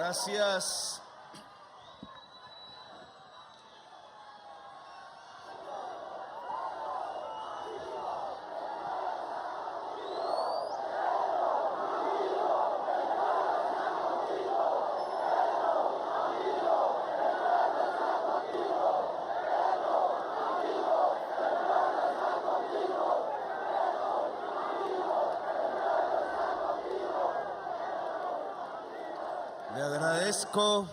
Gracias. Le agradezco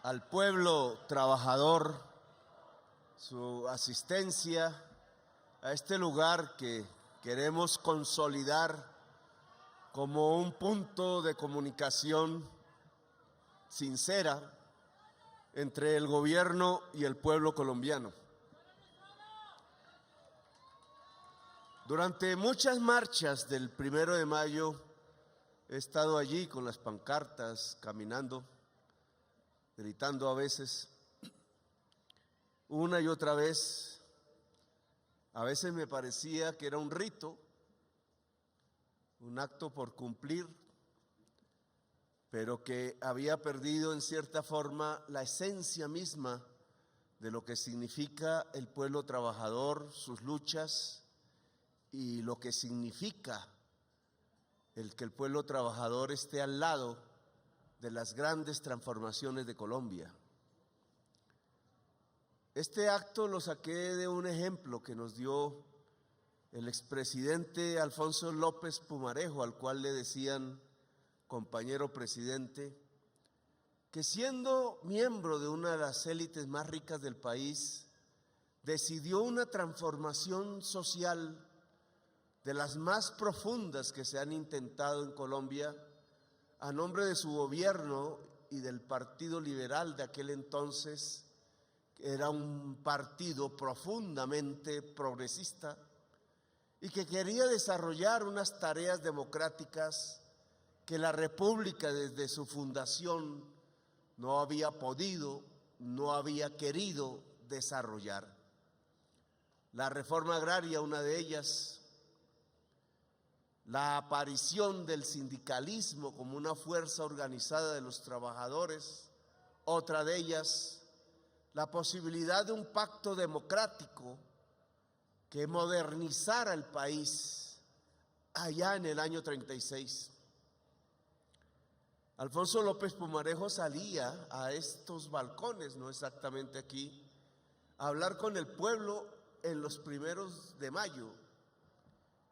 al pueblo trabajador su asistencia a este lugar que queremos consolidar como un punto de comunicación sincera entre el gobierno y el pueblo colombiano. Durante muchas marchas del 1 de mayo he estado allí con las pancartas, caminando, gritando a veces, una y otra vez. A veces me parecía que era un rito, un acto por cumplir, pero que había perdido en cierta forma la esencia misma de lo que significa el pueblo trabajador, sus luchas y lo que significa el que el pueblo trabajador esté al lado de las grandes transformaciones de Colombia. Este acto lo saqué de un ejemplo que nos dio el expresidente Alfonso López Pumarejo, al cual le decían compañero presidente, que siendo miembro de una de las élites más ricas del país, decidió una transformación social de las más profundas que se han intentado en Colombia, a nombre de su gobierno y del Partido Liberal de aquel entonces, que era un partido profundamente progresista y que quería desarrollar unas tareas democráticas que la República desde su fundación no había podido, no había querido desarrollar. La reforma agraria, una de ellas, la aparición del sindicalismo como una fuerza organizada de los trabajadores, otra de ellas, la posibilidad de un pacto democrático que modernizara el país allá en el año 36. Alfonso López Pumarejo salía a estos balcones, no exactamente aquí, a hablar con el pueblo en los 1 de mayo,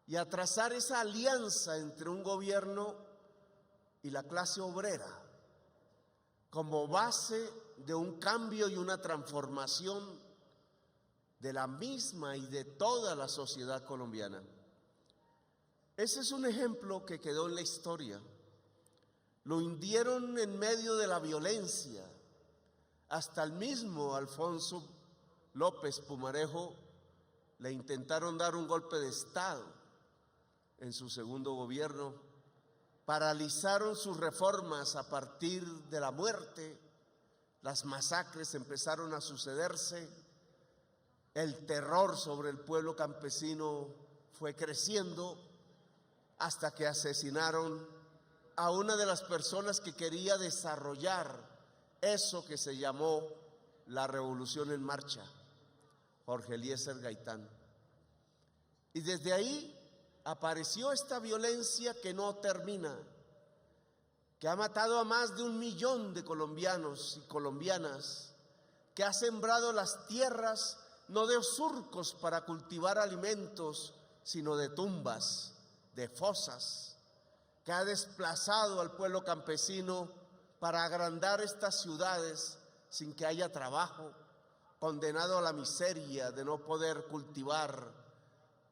y a trazar esa alianza entre un gobierno y la clase obrera como base de un cambio y una transformación de la misma y de toda la sociedad colombiana. Ese es un ejemplo que quedó en la historia. Lo hundieron en medio de la violencia. Hasta el mismo Alfonso López Pumarejo le intentaron dar un golpe de Estado en su segundo gobierno, paralizaron sus reformas a partir de la muerte, las masacres empezaron a sucederse, el terror sobre el pueblo campesino fue creciendo hasta que asesinaron a una de las personas que quería desarrollar eso que se llamó la Revolución en Marcha, Jorge Eliezer Gaitán. Y desde ahí apareció esta violencia que no termina, que ha matado a más de 1 millón de colombianos y colombianas, que ha sembrado las tierras no de surcos para cultivar alimentos, sino de tumbas, de fosas, que ha desplazado al pueblo campesino para agrandar estas ciudades sin que haya trabajo, condenado a la miseria de no poder cultivar,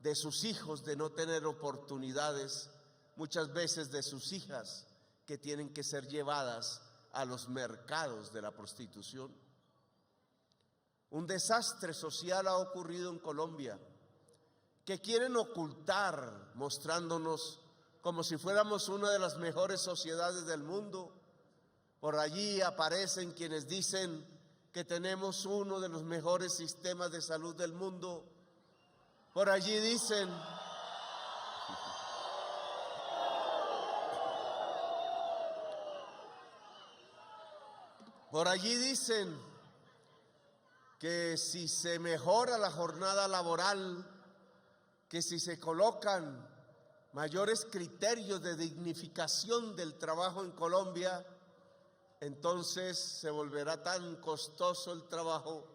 de sus hijos de no tener oportunidades, muchas veces de sus hijas que tienen que ser llevadas a los mercados de la prostitución. Un desastre social ha ocurrido en Colombia que quieren ocultar, mostrándonos como si fuéramos una de las mejores sociedades del mundo. Por allí aparecen quienes dicen que tenemos uno de los mejores sistemas de salud del mundo. Por allí dicen Por allí dicen que si se mejora la jornada laboral, que si se colocan mayores criterios de dignificación del trabajo en Colombia, entonces se volverá tan costoso el trabajo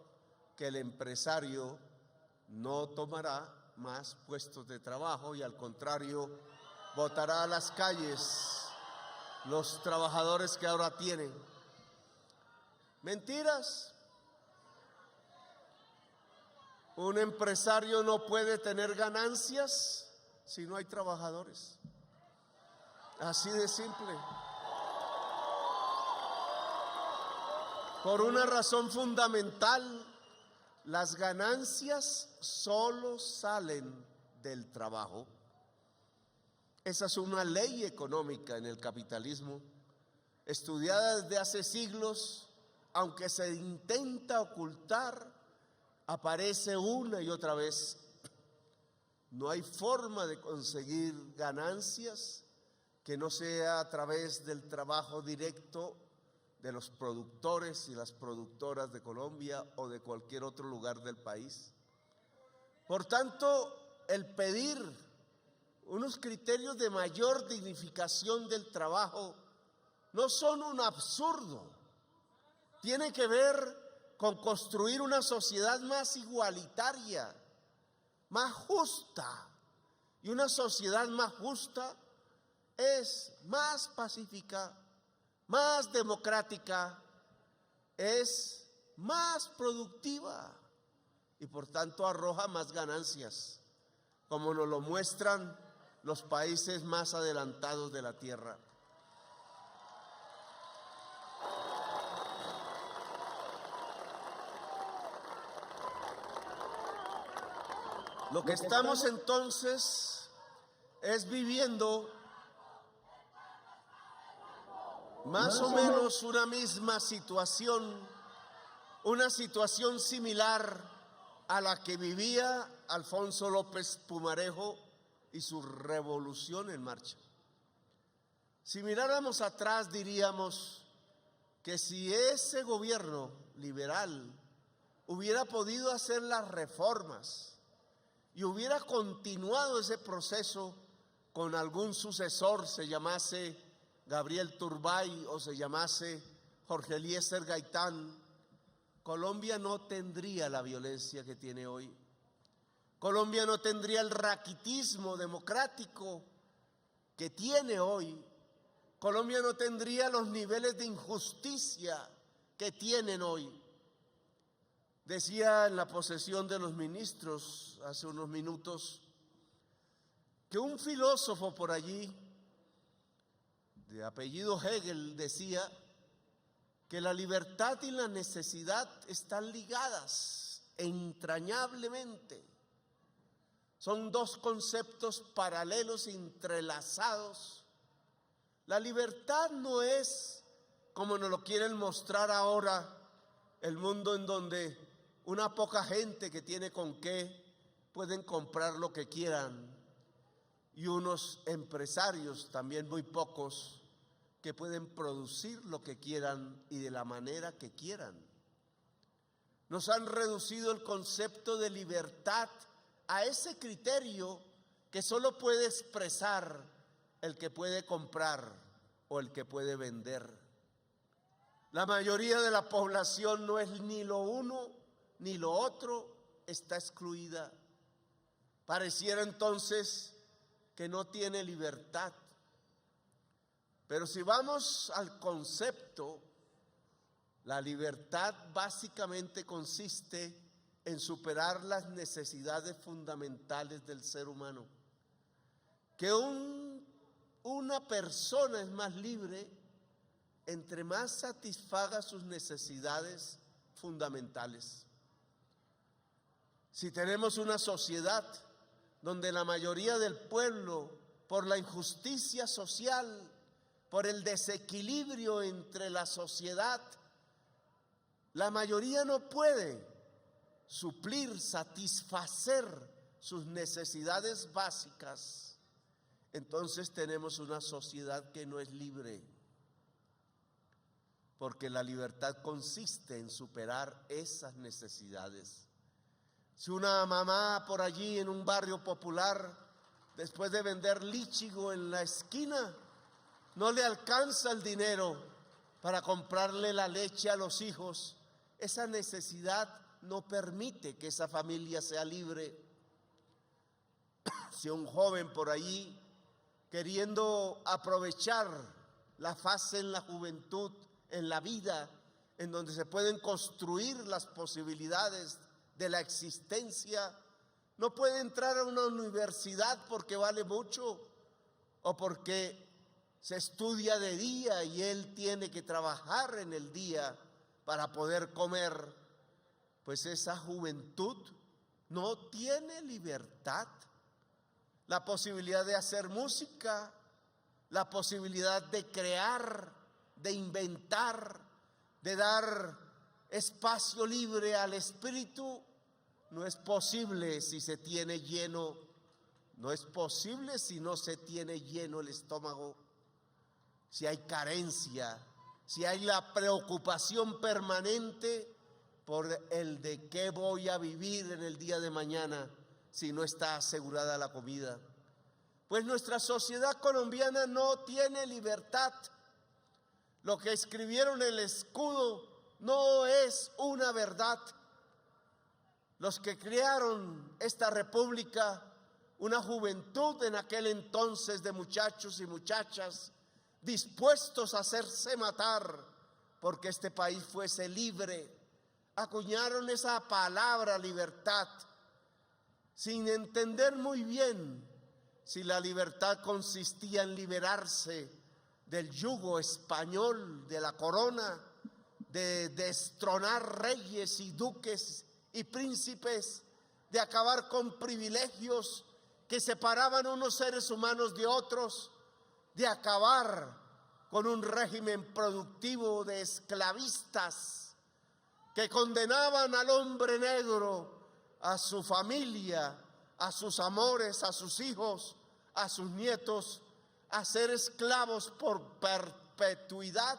que el empresario no tomará más puestos de trabajo y al contrario botará a las calles los trabajadores que ahora tienen. Mentiras. Un empresario no puede tener ganancias si no hay trabajadores. Así de simple. Por una razón fundamental, las ganancias solo salen del trabajo. Esa es una ley económica en el capitalismo, estudiada desde hace siglos, aunque se intenta ocultar, aparece una y otra vez. No hay forma de conseguir ganancias que no sea a través del trabajo directo de los productores y las productoras de Colombia o de cualquier otro lugar del país. Por tanto, el pedir unos criterios de mayor dignificación del trabajo no son un absurdo. Tiene que ver con construir una sociedad más igualitaria, más justa. Y una sociedad más justa es más pacífica, más democrática, es más productiva y por tanto arroja más ganancias, como nos lo muestran los países más adelantados de la tierra. Lo que estamos entonces es viviendo más o menos una misma situación, una situación similar a la que vivía Alfonso López Pumarejo y su revolución en marcha. Si miráramos atrás diríamos que si ese gobierno liberal hubiera podido hacer las reformas y hubiera continuado ese proceso con algún sucesor, se llamase Gabriel Turbay o se llamase Jorge Eliezer Gaitán, Colombia no tendría la violencia que tiene hoy. Colombia no tendría el raquitismo democrático que tiene hoy. Colombia no tendría los niveles de injusticia que tienen hoy. Decía en la posesión de los ministros hace unos minutos que un filósofo por allí, de apellido Hegel, decía que la libertad y la necesidad están ligadas entrañablemente. Son dos conceptos paralelos, entrelazados. La libertad no es, como nos lo quieren mostrar ahora, el mundo en donde una poca gente que tiene con qué pueden comprar lo que quieran y unos empresarios, también muy pocos, que pueden producir lo que quieran y de la manera que quieran. Nos han reducido el concepto de libertad a ese criterio que solo puede expresar el que puede comprar o el que puede vender. La mayoría de la población no es ni lo uno ni lo otro, está excluida. Pareciera entonces que no tiene libertad. Pero si vamos al concepto, la libertad básicamente consiste en superar las necesidades fundamentales del ser humano. Que una persona es más libre entre más satisfaga sus necesidades fundamentales. Si tenemos una sociedad donde la mayoría del pueblo, por la injusticia social, por el desequilibrio entre la sociedad, la mayoría no puede suplir, satisfacer sus necesidades básicas, entonces tenemos una sociedad que no es libre. porque la libertad consiste en superar esas necesidades. Si una mamá por allí en un barrio popular, después de vender líchigo en la esquina, no le alcanza el dinero para comprarle la leche a los hijos, esa necesidad no permite que esa familia sea libre. Si un joven por allí, queriendo aprovechar la fase en la juventud, en la vida, en donde se pueden construir las posibilidades de la existencia, no puede entrar a una universidad porque vale mucho o porque se estudia de día y él tiene que trabajar en el día para poder comer, pues esa juventud no tiene libertad. La posibilidad de hacer música, la posibilidad de crear, de inventar, de dar espacio libre al espíritu, no es posible si se tiene lleno, no es posible si no se tiene lleno el estómago, si hay carencia, si hay la preocupación permanente por el de qué voy a vivir en el día de mañana si no está asegurada la comida. Pues nuestra sociedad colombiana no tiene libertad. Lo que escribieron en el escudo no es una verdad. Los que crearon esta república, una juventud en aquel entonces de muchachos y muchachas dispuestos a hacerse matar porque este país fuese libre, acuñaron esa palabra libertad sin entender muy bien si la libertad consistía en liberarse del yugo español, de la corona, de destronar reyes y duques y príncipes, de acabar con privilegios que separaban unos seres humanos de otros, de acabar con un régimen productivo de esclavistas que condenaban al hombre negro, a su familia, a sus amores, a sus hijos, a sus nietos, a ser esclavos por perpetuidad.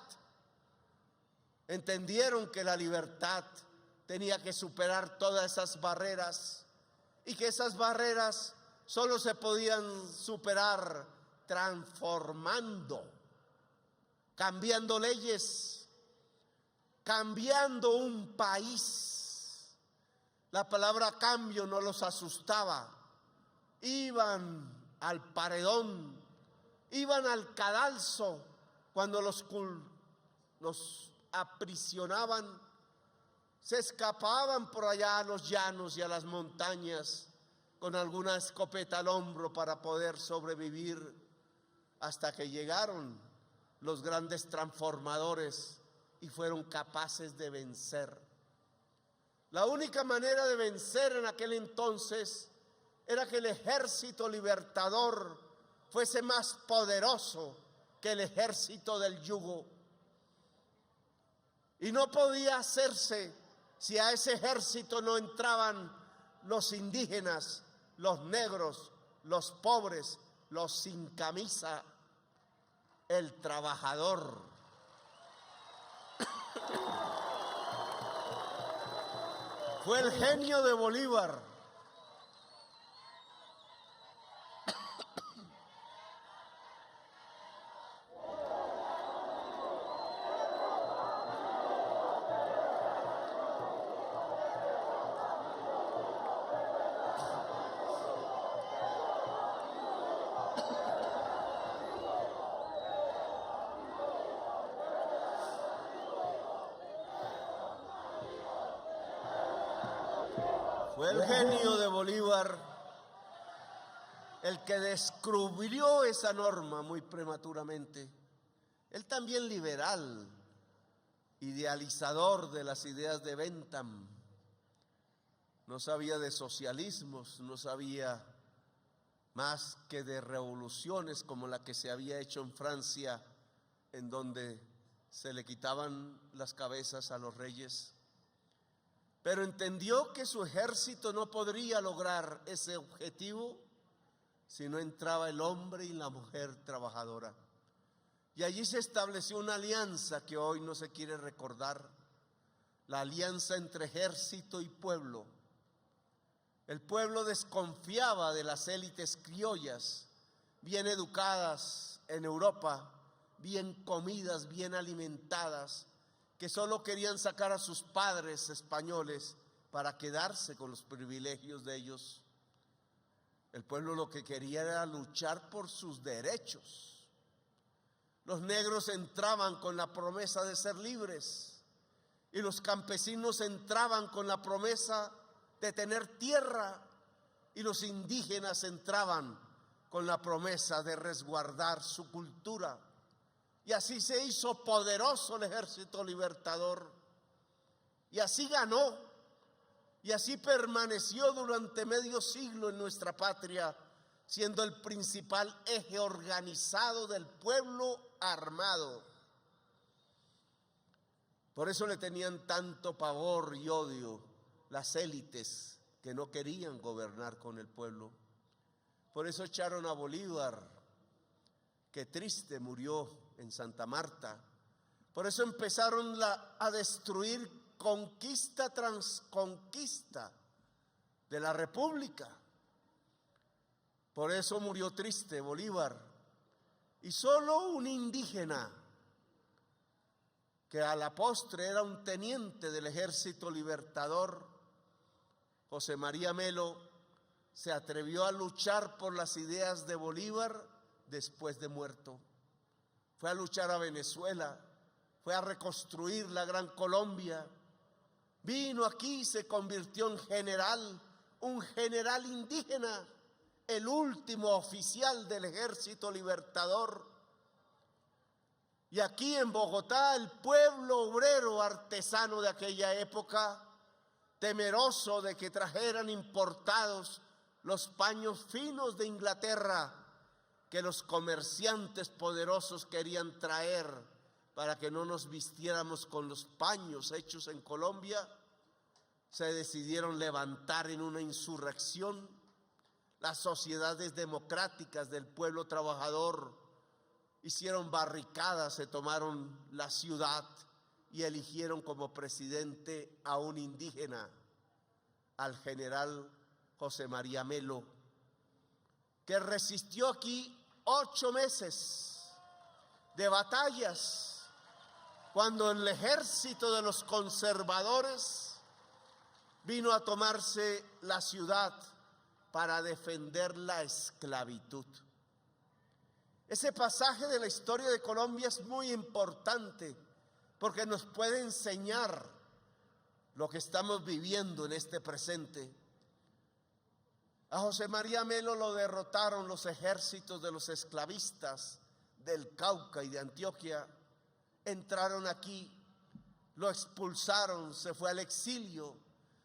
Entendieron que la libertad tenía que superar todas esas barreras y que esas barreras solo se podían superar transformando, cambiando leyes, cambiando un país. La palabra cambio no los asustaba. Iban al paredón, iban al cadalso cuando los aprisionaban. Se escapaban por allá a los llanos y a las montañas con alguna escopeta al hombro para poder sobrevivir, hasta que llegaron los grandes transformadores y fueron capaces de vencer. La única manera de vencer en aquel entonces era que el ejército libertador fuese más poderoso que el ejército del yugo. Y no podía hacerse si a ese ejército no entraban los indígenas, los negros, los pobres, los sin camisa, el trabajador. Fue el genio de Bolívar. Fue el genio de Bolívar el que descubrió esa norma muy prematuramente. Él también liberal, idealizador de las ideas de Bentham. No sabía de socialismos, no sabía más que de revoluciones como la que se había hecho en Francia, en donde se le quitaban las cabezas a los reyes. Pero entendió que su ejército no podría lograr ese objetivo si no entraba el hombre y la mujer trabajadora. Y allí se estableció una alianza que hoy no se quiere recordar, la alianza entre ejército y pueblo. El pueblo desconfiaba de las élites criollas, bien educadas en Europa, bien comidas, bien alimentadas, que solo querían sacar a sus padres españoles para quedarse con los privilegios de ellos. El pueblo lo que quería era luchar por sus derechos. Los negros entraban con la promesa de ser libres y los campesinos entraban con la promesa de tener tierra y los indígenas entraban con la promesa de resguardar su cultura. Y así se hizo poderoso el Ejército Libertador y así ganó. Y así permaneció durante medio siglo en nuestra patria, siendo el principal eje organizado del pueblo armado. Por eso le tenían tanto pavor y odio las élites que no querían gobernar con el pueblo. Por eso echaron a Bolívar, que triste murió en Santa Marta. Por eso empezaron a destruir conquista tras conquista de la República. Por eso murió triste Bolívar. Y solo un indígena, que a la postre era un teniente del Ejército Libertador, José María Melo, se atrevió a luchar por las ideas de Bolívar después de muerto. Fue a luchar a Venezuela, fue a reconstruir la Gran Colombia. Vino aquí y se convirtió en general, un general indígena, el último oficial del Ejército Libertador. Y aquí en Bogotá, el pueblo obrero artesano de aquella época, temeroso de que trajeran importados los paños finos de Inglaterra, que los comerciantes poderosos querían traer para que no nos vistiéramos con los paños hechos en Colombia, se decidieron levantar en una insurrección. Las sociedades democráticas del pueblo trabajador hicieron barricadas, se tomaron la ciudad y eligieron como presidente a un indígena, al general José María Melo, que resistió aquí 8 meses de batallas, cuando el ejército de los conservadores vino a tomarse la ciudad para defender la esclavitud. Ese pasaje de la historia de Colombia es muy importante porque nos puede enseñar lo que estamos viviendo en este presente. A José María Melo lo derrotaron los ejércitos de los esclavistas del Cauca y de Antioquia. Entraron aquí, lo expulsaron, se fue al exilio,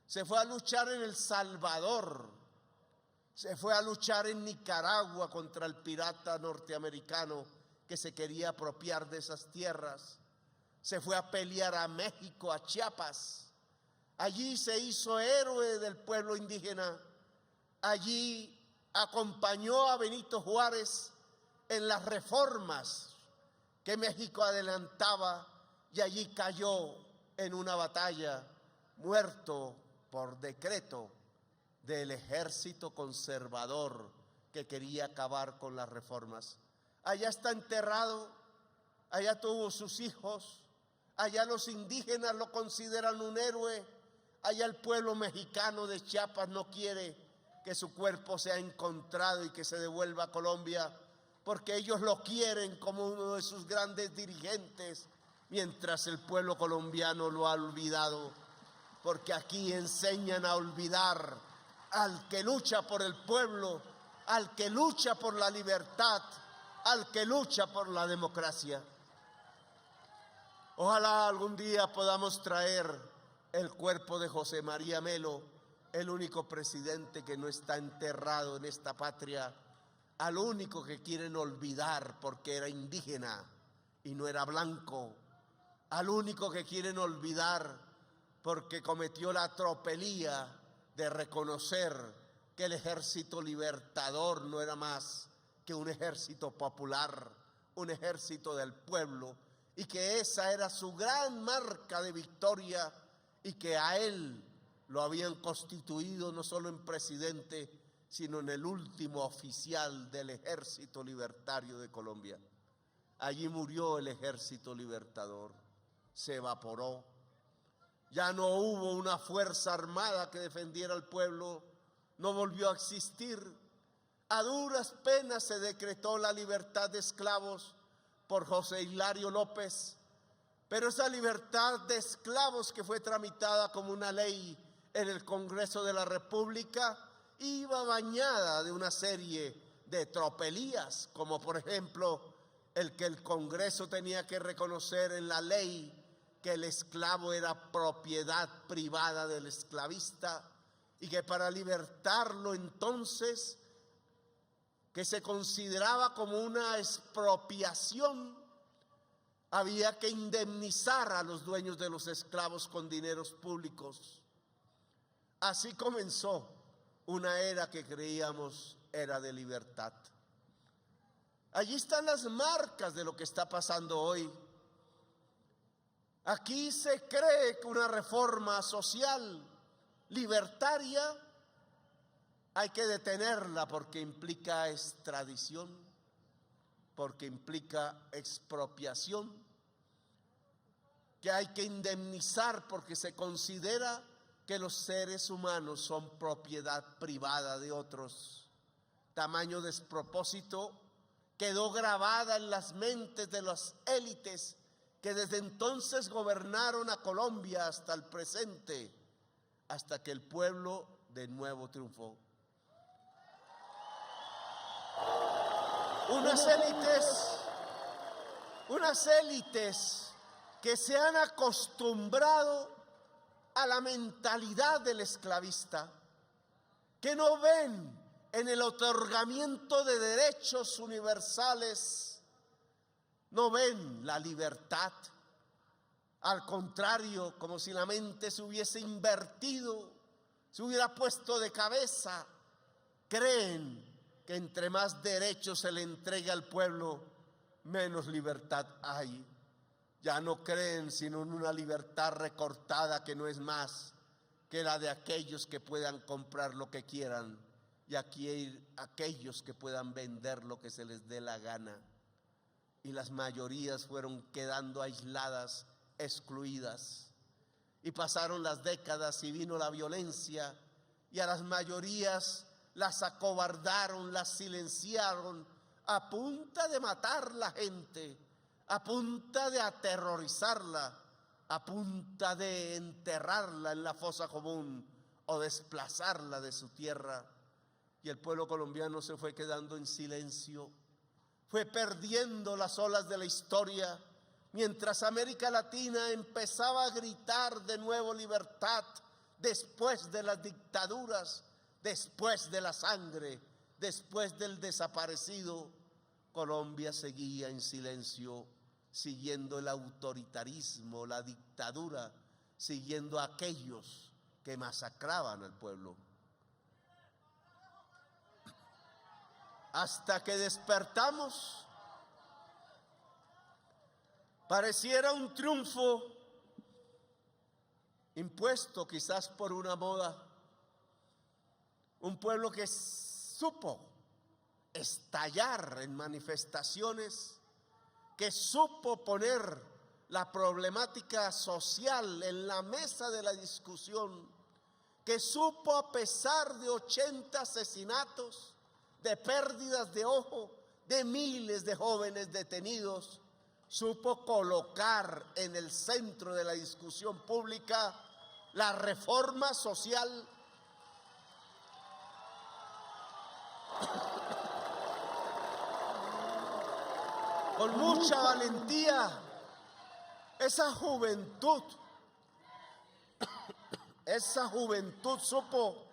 se fue a luchar en El Salvador, se fue a luchar en Nicaragua contra el pirata norteamericano que se quería apropiar de esas tierras, se fue a pelear a México, a Chiapas. Allí se hizo héroe del pueblo indígena, allí acompañó a Benito Juárez en las reformas que México adelantaba y allí cayó en una batalla, muerto por decreto del ejército conservador que quería acabar con las reformas. Allá está enterrado, allá tuvo sus hijos, allá los indígenas lo consideran un héroe, allá el pueblo mexicano de Chiapas no quiere que su cuerpo sea encontrado y que se devuelva a Colombia, porque ellos lo quieren como uno de sus grandes dirigentes, mientras el pueblo colombiano lo ha olvidado, porque aquí enseñan a olvidar al que lucha por el pueblo, al que lucha por la libertad, al que lucha por la democracia. Ojalá algún día podamos traer el cuerpo de José María Melo, el único presidente que no está enterrado en esta patria, al único que quieren olvidar porque era indígena y no era blanco, al único que quieren olvidar porque cometió la tropelía de reconocer que el ejército libertador no era más que un ejército popular, un ejército del pueblo y que esa era su gran marca de victoria y que a él lo habían constituido no solo en presidente, sino en el último oficial del Ejército Libertario de Colombia. Allí murió el Ejército Libertador, se evaporó. Ya no hubo una fuerza armada que defendiera al pueblo, no volvió a existir. A duras penas se decretó la libertad de esclavos por José Hilario López, pero esa libertad de esclavos que fue tramitada como una ley en el Congreso de la República iba bañada de una serie de tropelías, como por ejemplo el que el Congreso tenía que reconocer en la ley que el esclavo era propiedad privada del esclavista y que para libertarlo entonces, que se consideraba como una expropiación, había que indemnizar a los dueños de los esclavos con dineros públicos. Así comenzó una era que creíamos era de libertad. Allí están las marcas de lo que está pasando hoy. Aquí se cree que una reforma social libertaria hay que detenerla porque implica extradición, porque implica expropiación, que hay que indemnizar porque se considera que los seres humanos son propiedad privada de otros. Tamaño despropósito quedó grabada en las mentes de las élites que desde entonces gobernaron a Colombia hasta el presente, hasta que el pueblo de nuevo triunfó. Unas élites que se han acostumbrado a la mentalidad del esclavista, que no ven en el otorgamiento de derechos universales, no ven la libertad. Al contrario, como si la mente se hubiese invertido, se hubiera puesto de cabeza, creen que entre más derechos se le entregue al pueblo, menos libertad hay. Ya no creen sino en una libertad recortada que no es más que la de aquellos que puedan comprar lo que quieran y aquellos que puedan vender lo que se les dé la gana. Y las mayorías fueron quedando aisladas, excluidas. Y pasaron las décadas y vino la violencia y a las mayorías las acobardaron, las silenciaron a punta de matar la gente, a punta de aterrorizarla, a punta de enterrarla en la fosa común o desplazarla de su tierra. Y el pueblo colombiano se fue quedando en silencio, fue perdiendo las olas de la historia, mientras América Latina empezaba a gritar de nuevo libertad después de las dictaduras, después de la sangre, después del desaparecido. Colombia seguía en silencio, siguiendo el autoritarismo, la dictadura, siguiendo a aquellos que masacraban al pueblo. Hasta que despertamos, pareciera un triunfo impuesto quizás por una moda. Un pueblo que supo estallar en manifestaciones, que supo poner la problemática social en la mesa de la discusión, que supo, a pesar de 80 asesinatos, de pérdidas de ojo, de miles de jóvenes detenidos, supo colocar en el centro de la discusión pública la reforma social con mucha valentía. Esa juventud supo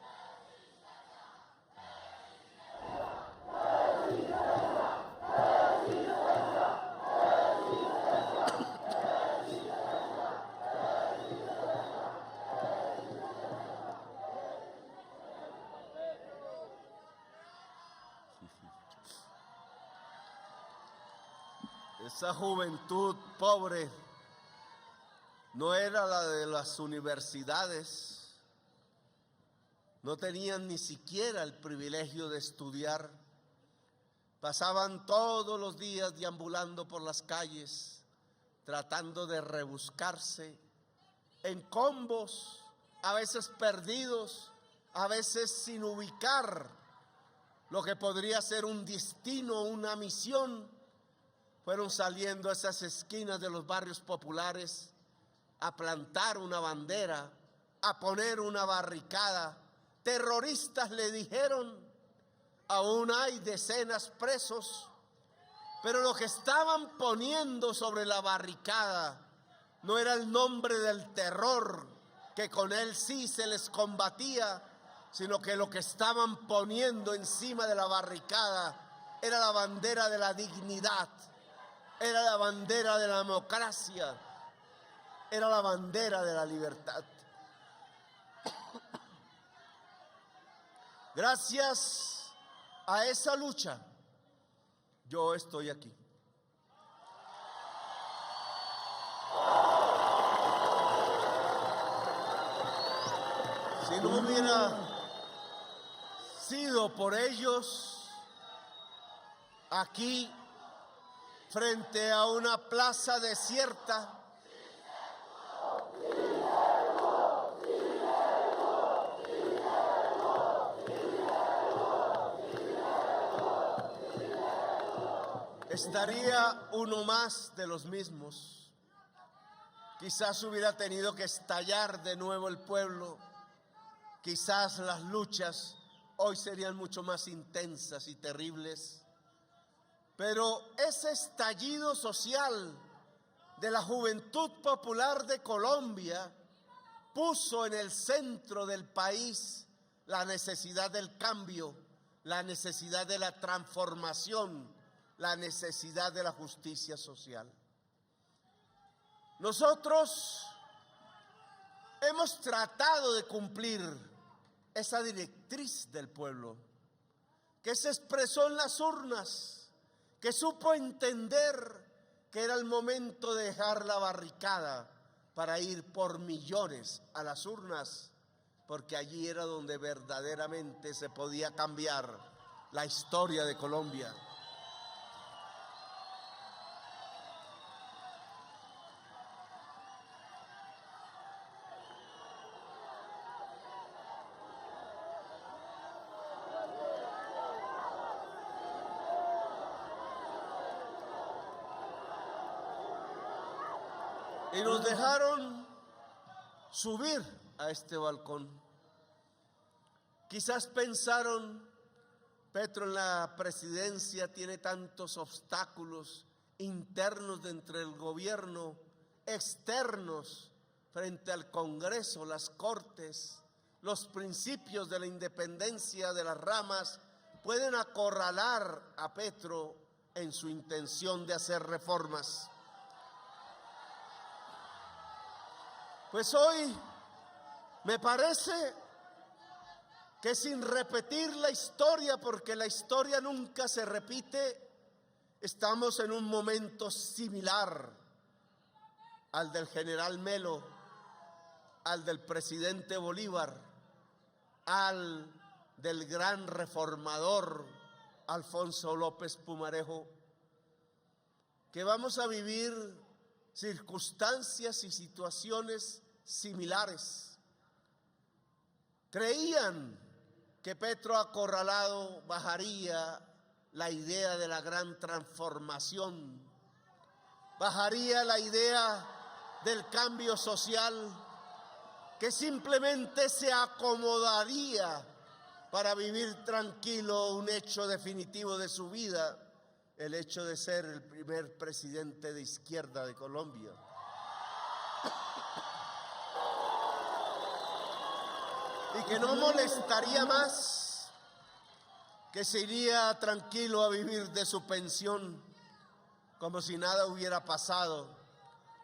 Esa juventud pobre no era la de las universidades, no tenían ni siquiera el privilegio de estudiar, pasaban todos los días deambulando por las calles, tratando de rebuscarse en combos, a veces perdidos, a veces sin ubicar lo que podría ser un destino, una misión. Fueron saliendo a esas esquinas de los barrios populares a plantar una bandera, a poner una barricada. Terroristas le dijeron, aún hay decenas presos, pero lo que estaban poniendo sobre la barricada no era el nombre del terror, que con él sí se les combatía, sino que lo que estaban poniendo encima de la barricada era la bandera de la dignidad, era la bandera de la democracia, era la bandera de la libertad. Gracias a esa lucha, yo estoy aquí. Si no hubiera sido por ellos, aquí, frente a una plaza desierta, estaría uno más de los mismos. Quizás hubiera tenido que estallar de nuevo el pueblo. Quizás las luchas hoy serían mucho más intensas y terribles. Pero ese estallido social de la juventud popular de Colombia puso en el centro del país la necesidad del cambio, la necesidad de la transformación, la necesidad de la justicia social. Nosotros hemos tratado de cumplir esa directriz del pueblo que se expresó en las urnas, que supo entender que era el momento de dejar la barricada para ir por millones a las urnas, porque allí era donde verdaderamente se podía cambiar la historia de Colombia. Y nos dejaron subir a este balcón. Quizás pensaron, Petro en la presidencia tiene tantos obstáculos internos dentro del gobierno, externos frente al Congreso, las Cortes, los principios de la independencia de las ramas, pueden acorralar a Petro en su intención de hacer reformas. Pues hoy me parece que sin repetir la historia, porque la historia nunca se repite, estamos en un momento similar al del general Melo, al del presidente Bolívar, al del gran reformador Alfonso López Pumarejo, que vamos a vivir circunstancias y situaciones similares. Creían que Petro acorralado bajaría la idea de la gran transformación, bajaría la idea del cambio social, que simplemente se acomodaría para vivir tranquilo un hecho definitivo de su vida, el hecho de ser el primer presidente de izquierda de Colombia. Y que no molestaría más, que se iría tranquilo a vivir de su pensión como si nada hubiera pasado,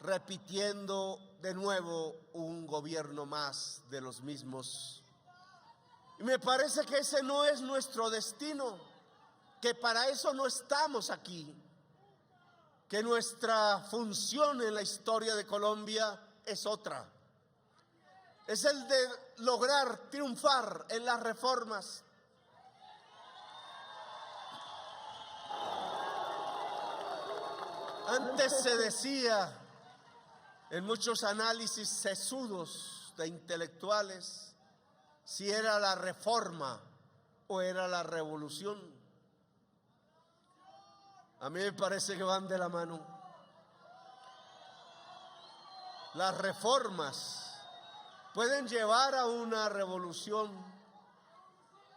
repitiendo de nuevo un gobierno más de los mismos. Y me parece que ese no es nuestro destino, que para eso no estamos aquí. que nuestra función en la historia de Colombia es otra. Es el de lograr triunfar en las reformas. Antes se decía en muchos análisis sesudos de intelectuales si era la reforma o era la revolución. A mí me parece que van de la mano. Las reformas pueden llevar a una revolución.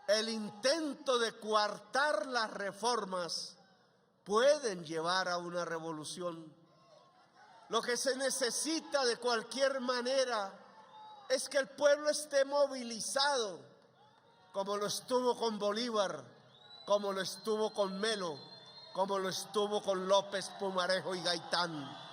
El intento de coartar las reformas pueden llevar a una revolución. Lo que se necesita de cualquier manera es que el pueblo esté movilizado, como lo estuvo con Bolívar, como lo estuvo con Melo, como lo estuvo con López, Pumarejo y Gaitán.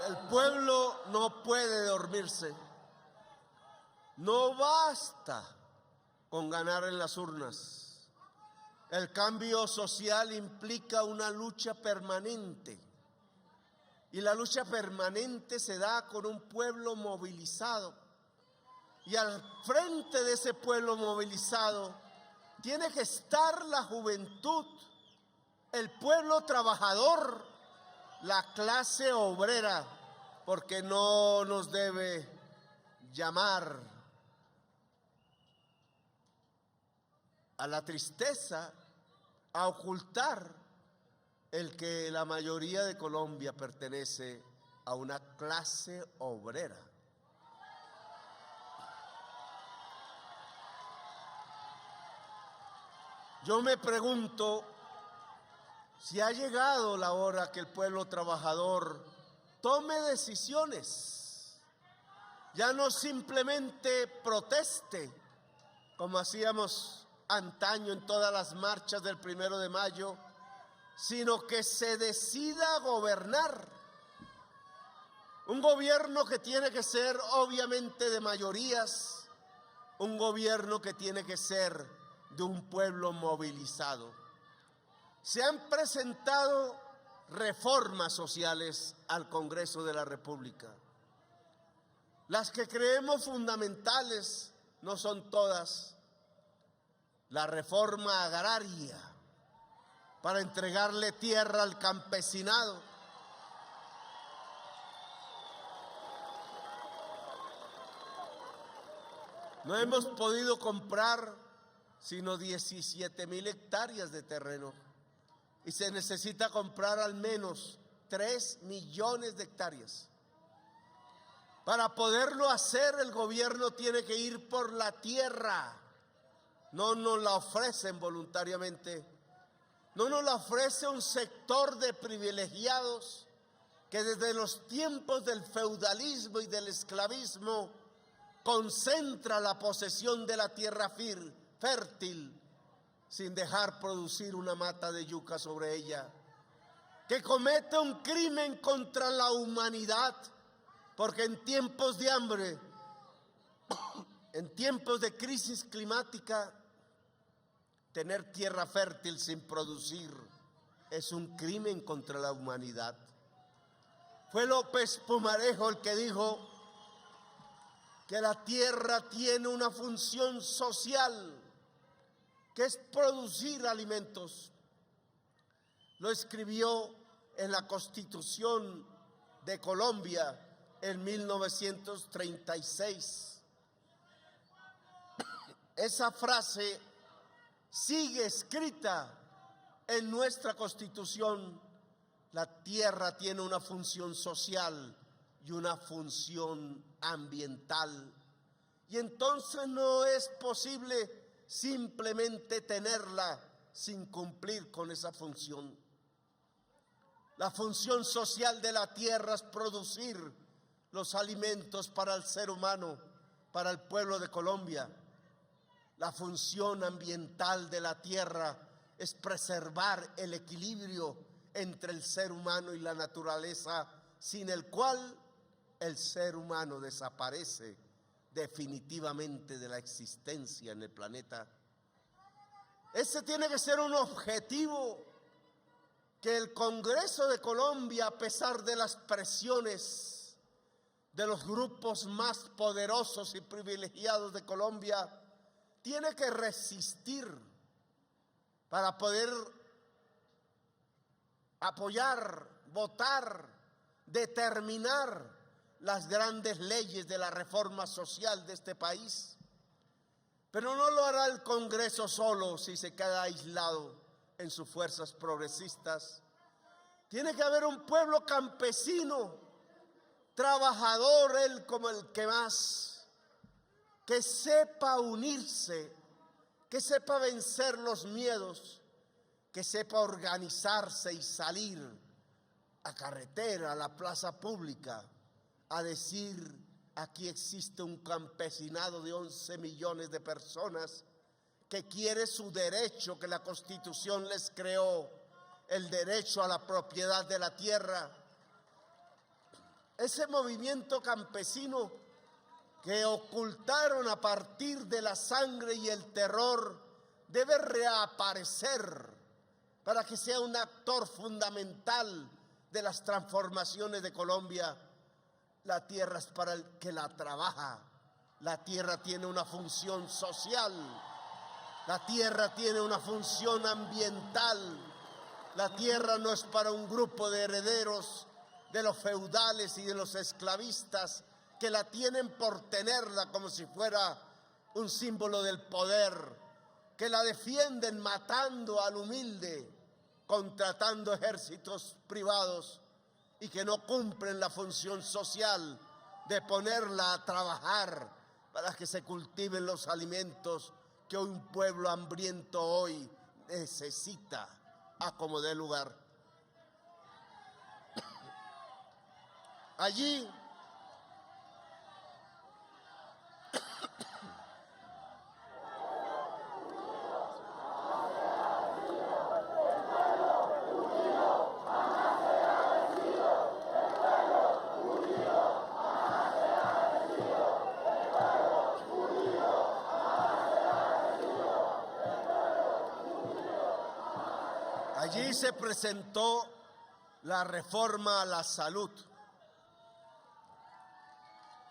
El pueblo no puede dormirse. No basta con ganar en las urnas. El cambio social implica una lucha permanente. Y la lucha permanente se da con un pueblo movilizado. Y al frente de ese pueblo movilizado tiene que estar la juventud, el pueblo trabajador, la clase obrera, porque no nos debe llamar a la tristeza, a ocultar el que la mayoría de Colombia pertenece a una clase obrera. Yo me pregunto si ha llegado la hora que el pueblo trabajador tome decisiones, ya no simplemente proteste, como hacíamos antaño en todas las marchas del 1 de mayo, sino que se decida gobernar. Un gobierno que tiene que ser obviamente de mayorías, un gobierno que tiene que ser de un pueblo movilizado. Se han presentado reformas sociales al Congreso de la República. Las que creemos fundamentales no son todas. La reforma agraria para entregarle tierra al campesinado. No hemos podido comprar sino 17,000 hectáreas de terreno. Y se necesita comprar al menos 3 millones de hectáreas. Para poderlo hacer, el gobierno tiene que ir por la tierra. No nos la ofrecen voluntariamente. No nos la ofrece un sector de privilegiados que desde los tiempos del feudalismo y del esclavismo concentra la posesión de la tierra fértil, sin dejar producir una mata de yuca sobre ella, que comete un crimen contra la humanidad, porque en tiempos de hambre, en tiempos de crisis climática, tener tierra fértil sin producir es un crimen contra la humanidad. Fue López Pumarejo el que dijo que la tierra tiene una función social, que es producir alimentos. Lo escribió en la Constitución de Colombia en 1936. Esa frase sigue escrita en nuestra Constitución. La tierra tiene una función social y una función ambiental. Y entonces no es posible simplemente tenerla sin cumplir con esa función. La función social de la tierra es producir los alimentos para el ser humano, para el pueblo de Colombia. La función ambiental de la tierra es preservar el equilibrio entre el ser humano y la naturaleza, sin el cual el ser humano desaparece definitivamente de la existencia en el planeta. Ese tiene que ser un objetivo que el Congreso de Colombia, a pesar de las presiones de los grupos más poderosos y privilegiados de Colombia, tiene que resistir para poder apoyar, votar, determinar las grandes leyes de la reforma social de este país. Pero no lo hará el Congreso solo si se queda aislado en sus fuerzas progresistas. Tiene que haber un pueblo campesino, trabajador, él como el que más, que sepa unirse, que sepa vencer los miedos, que sepa organizarse y salir a carretera, a la plaza pública, a decir: aquí existe un campesinado de 11 millones de personas que quiere su derecho que la Constitución les creó, el derecho a la propiedad de la tierra. Ese movimiento campesino que ocultaron a partir de la sangre y el terror debe reaparecer para que sea un actor fundamental de las transformaciones de Colombia. La tierra es para el que la trabaja. La tierra tiene una función social. La tierra tiene una función ambiental. La tierra no es para un grupo de herederos de los feudales y de los esclavistas que la tienen por tenerla como si fuera un símbolo del poder, que la defienden matando al humilde, contratando ejércitos privados y que no cumplen la función social de ponerla a trabajar para que se cultiven los alimentos que un pueblo hambriento hoy necesita a como dé lugar. Allí se presentó la reforma a la salud,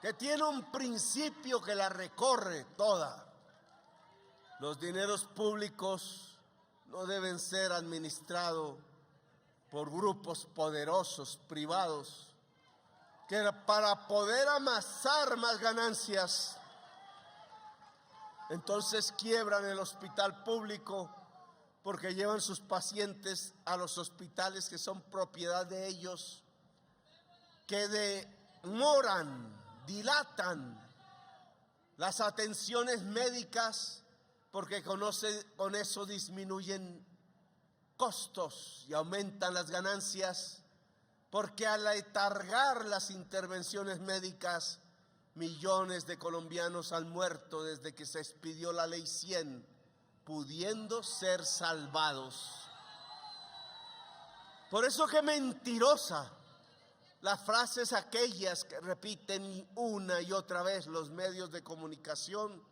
que tiene un principio que la recorre toda. Los dineros públicos no deben ser administrados por grupos poderosos privados que para poder amasar más ganancias, entonces quiebran el hospital público porque llevan sus pacientes a los hospitales que son propiedad de ellos, que demoran, dilatan las atenciones médicas porque con eso disminuyen costos y aumentan las ganancias, porque al letargar las intervenciones médicas, millones de colombianos han muerto desde que se expidió la Ley 100, pudiendo ser salvados. Por eso que mentirosa las frases aquellas que repiten una y otra vez los medios de comunicación,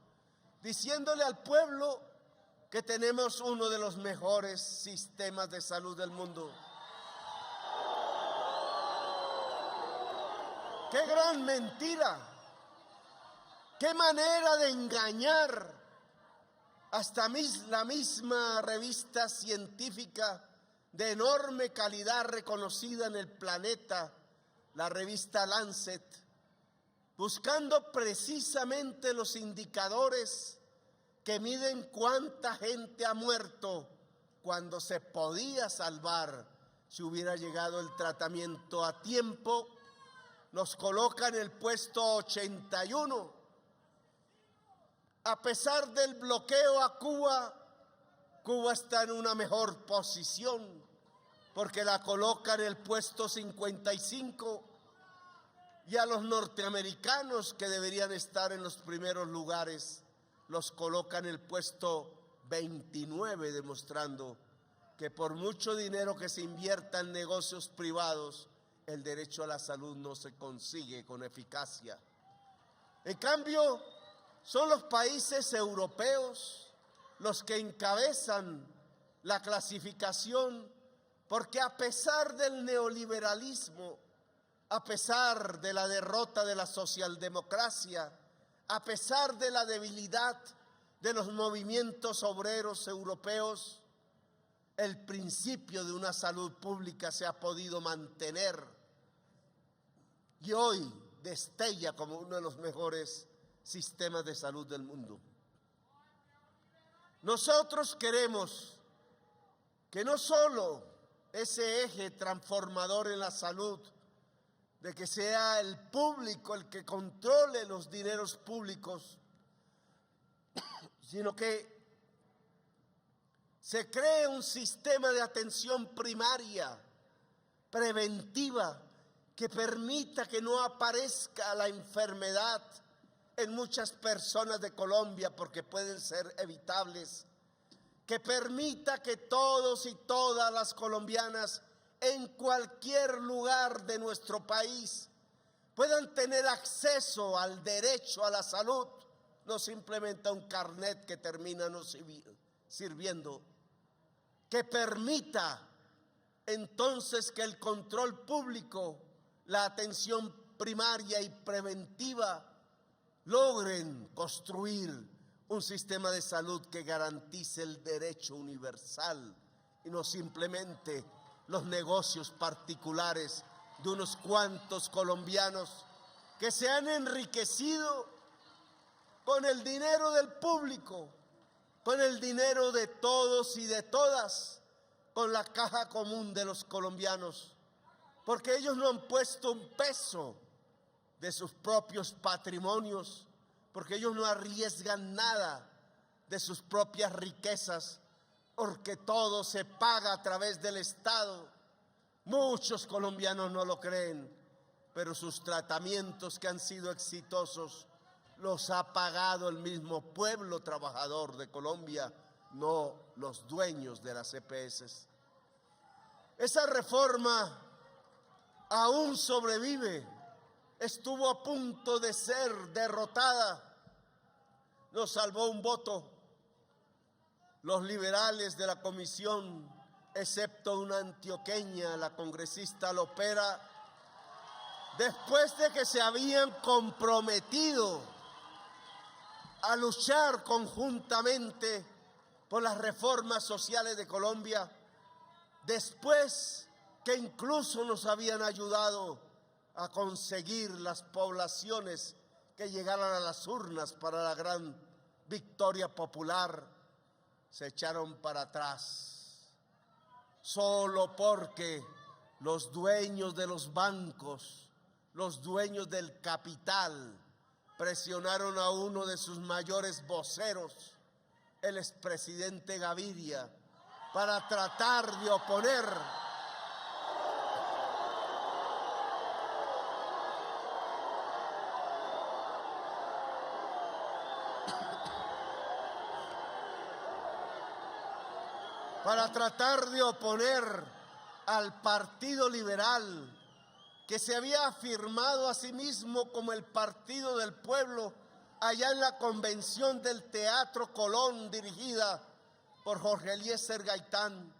diciéndole al pueblo que tenemos uno de los mejores sistemas de salud del mundo. ¡Qué gran mentira! ¡Qué manera de engañar! Hasta la misma revista científica de enorme calidad reconocida en el planeta, la revista Lancet, buscando precisamente los indicadores que miden cuánta gente ha muerto cuando se podía salvar si hubiera llegado el tratamiento a tiempo, nos coloca en el puesto 81. A pesar del bloqueo a Cuba, Cuba está en una mejor posición porque la coloca en el puesto 55 y a los norteamericanos, que deberían estar en los primeros lugares, los coloca en el puesto 29, demostrando que por mucho dinero que se invierta en negocios privados, el derecho a la salud no se consigue con eficacia. En cambio, son los países europeos los que encabezan la clasificación, porque a pesar del neoliberalismo, a pesar de la derrota de la socialdemocracia, a pesar de la debilidad de los movimientos obreros europeos, el principio de una salud pública se ha podido mantener y hoy destella como uno de los mejores sistemas de salud del mundo. Nosotros queremos que no solo ese eje transformador en la salud, de que sea el público el que controle los dineros públicos, sino que se cree un sistema de atención primaria, preventiva, que permita que no aparezca la enfermedad en muchas personas de Colombia, porque pueden ser evitables, que permita que todos y todas las colombianas en cualquier lugar de nuestro país puedan tener acceso al derecho a la salud, no simplemente a un carnet que termina no sirviendo, que permita entonces que el control público, la atención primaria y preventiva logren construir un sistema de salud que garantice el derecho universal y no simplemente los negocios particulares de unos cuantos colombianos que se han enriquecido con el dinero del público, con el dinero de todos y de todas, con la caja común de los colombianos, porque ellos no han puesto un peso de sus propios patrimonios, porque ellos no arriesgan nada de sus propias riquezas, porque todo se paga a través del Estado. Muchos colombianos no lo creen, pero sus tratamientos que han sido exitosos los ha pagado el mismo pueblo trabajador de Colombia, no los dueños de las EPS. Esa reforma aún sobrevive, estuvo a punto de ser derrotada, nos salvó un voto. Los liberales de la comisión, excepto una antioqueña, la congresista Lopera, después de que se habían comprometido a luchar conjuntamente por las reformas sociales de Colombia, después que incluso nos habían ayudado a conseguir las poblaciones que llegaran a las urnas para la gran victoria popular, se echaron para atrás, solo porque los dueños de los bancos, los dueños del capital, presionaron a uno de sus mayores voceros, el expresidente Gaviria, para tratar de oponer al Partido Liberal, que se había afirmado a sí mismo como el Partido del Pueblo allá en la convención del Teatro Colón, dirigida por Jorge Eliezer Gaitán,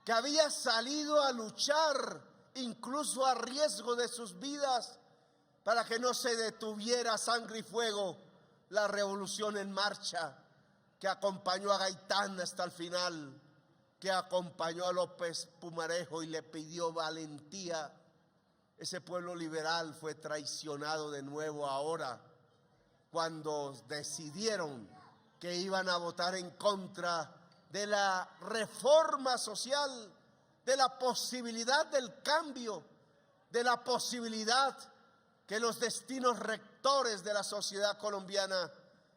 que había salido a luchar incluso a riesgo de sus vidas para que no se detuviera a sangre y fuego la revolución en marcha, que acompañó a Gaitán hasta el final, que acompañó a López Pumarejo y le pidió valentía. Ese pueblo liberal fue traicionado de nuevo ahora, cuando decidieron que iban a votar en contra de la reforma social, de la posibilidad del cambio, de la posibilidad que los destinos rectores de la sociedad colombiana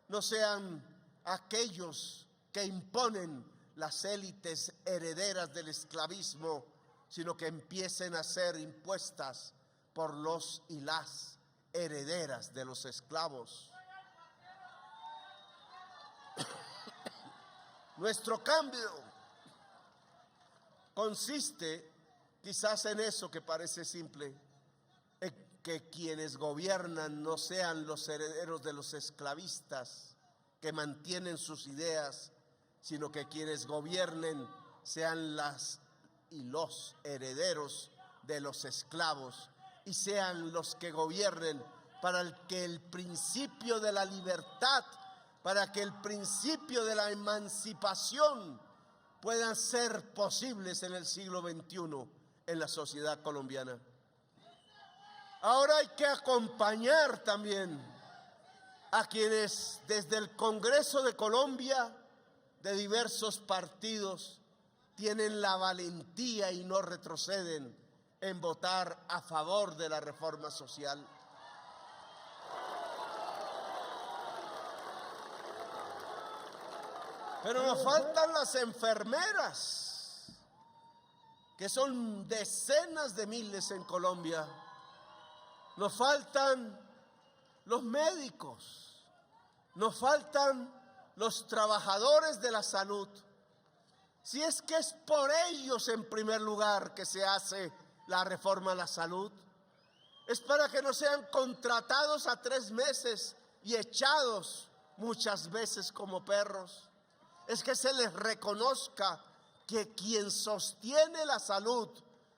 no sean aquellos que imponen las élites herederas del esclavismo, sino que empiecen a ser impuestas por los y las herederas de los esclavos. Nuestro cambio consiste quizás en eso que parece simple, en que quienes gobiernan no sean los herederos de los esclavistas que mantienen sus ideas, sino que quienes gobiernen sean las y los herederos de los esclavos y sean los que gobiernen para que el principio de la libertad, para que el principio de la emancipación puedan ser posibles en el siglo XXI en la sociedad colombiana. Ahora hay que acompañar también a quienes desde el Congreso de Colombia, de diversos partidos, tienen la valentía y no retroceden en votar a favor de la reforma social. Pero nos faltan las enfermeras, que son decenas de miles en Colombia. Nos faltan los médicos, nos faltan los trabajadores de la salud. Si es que es por ellos en primer lugar que se hace la reforma a la salud, es para que no sean contratados a 3 meses y echados muchas veces como perros. Es que se les reconozca que quien sostiene la salud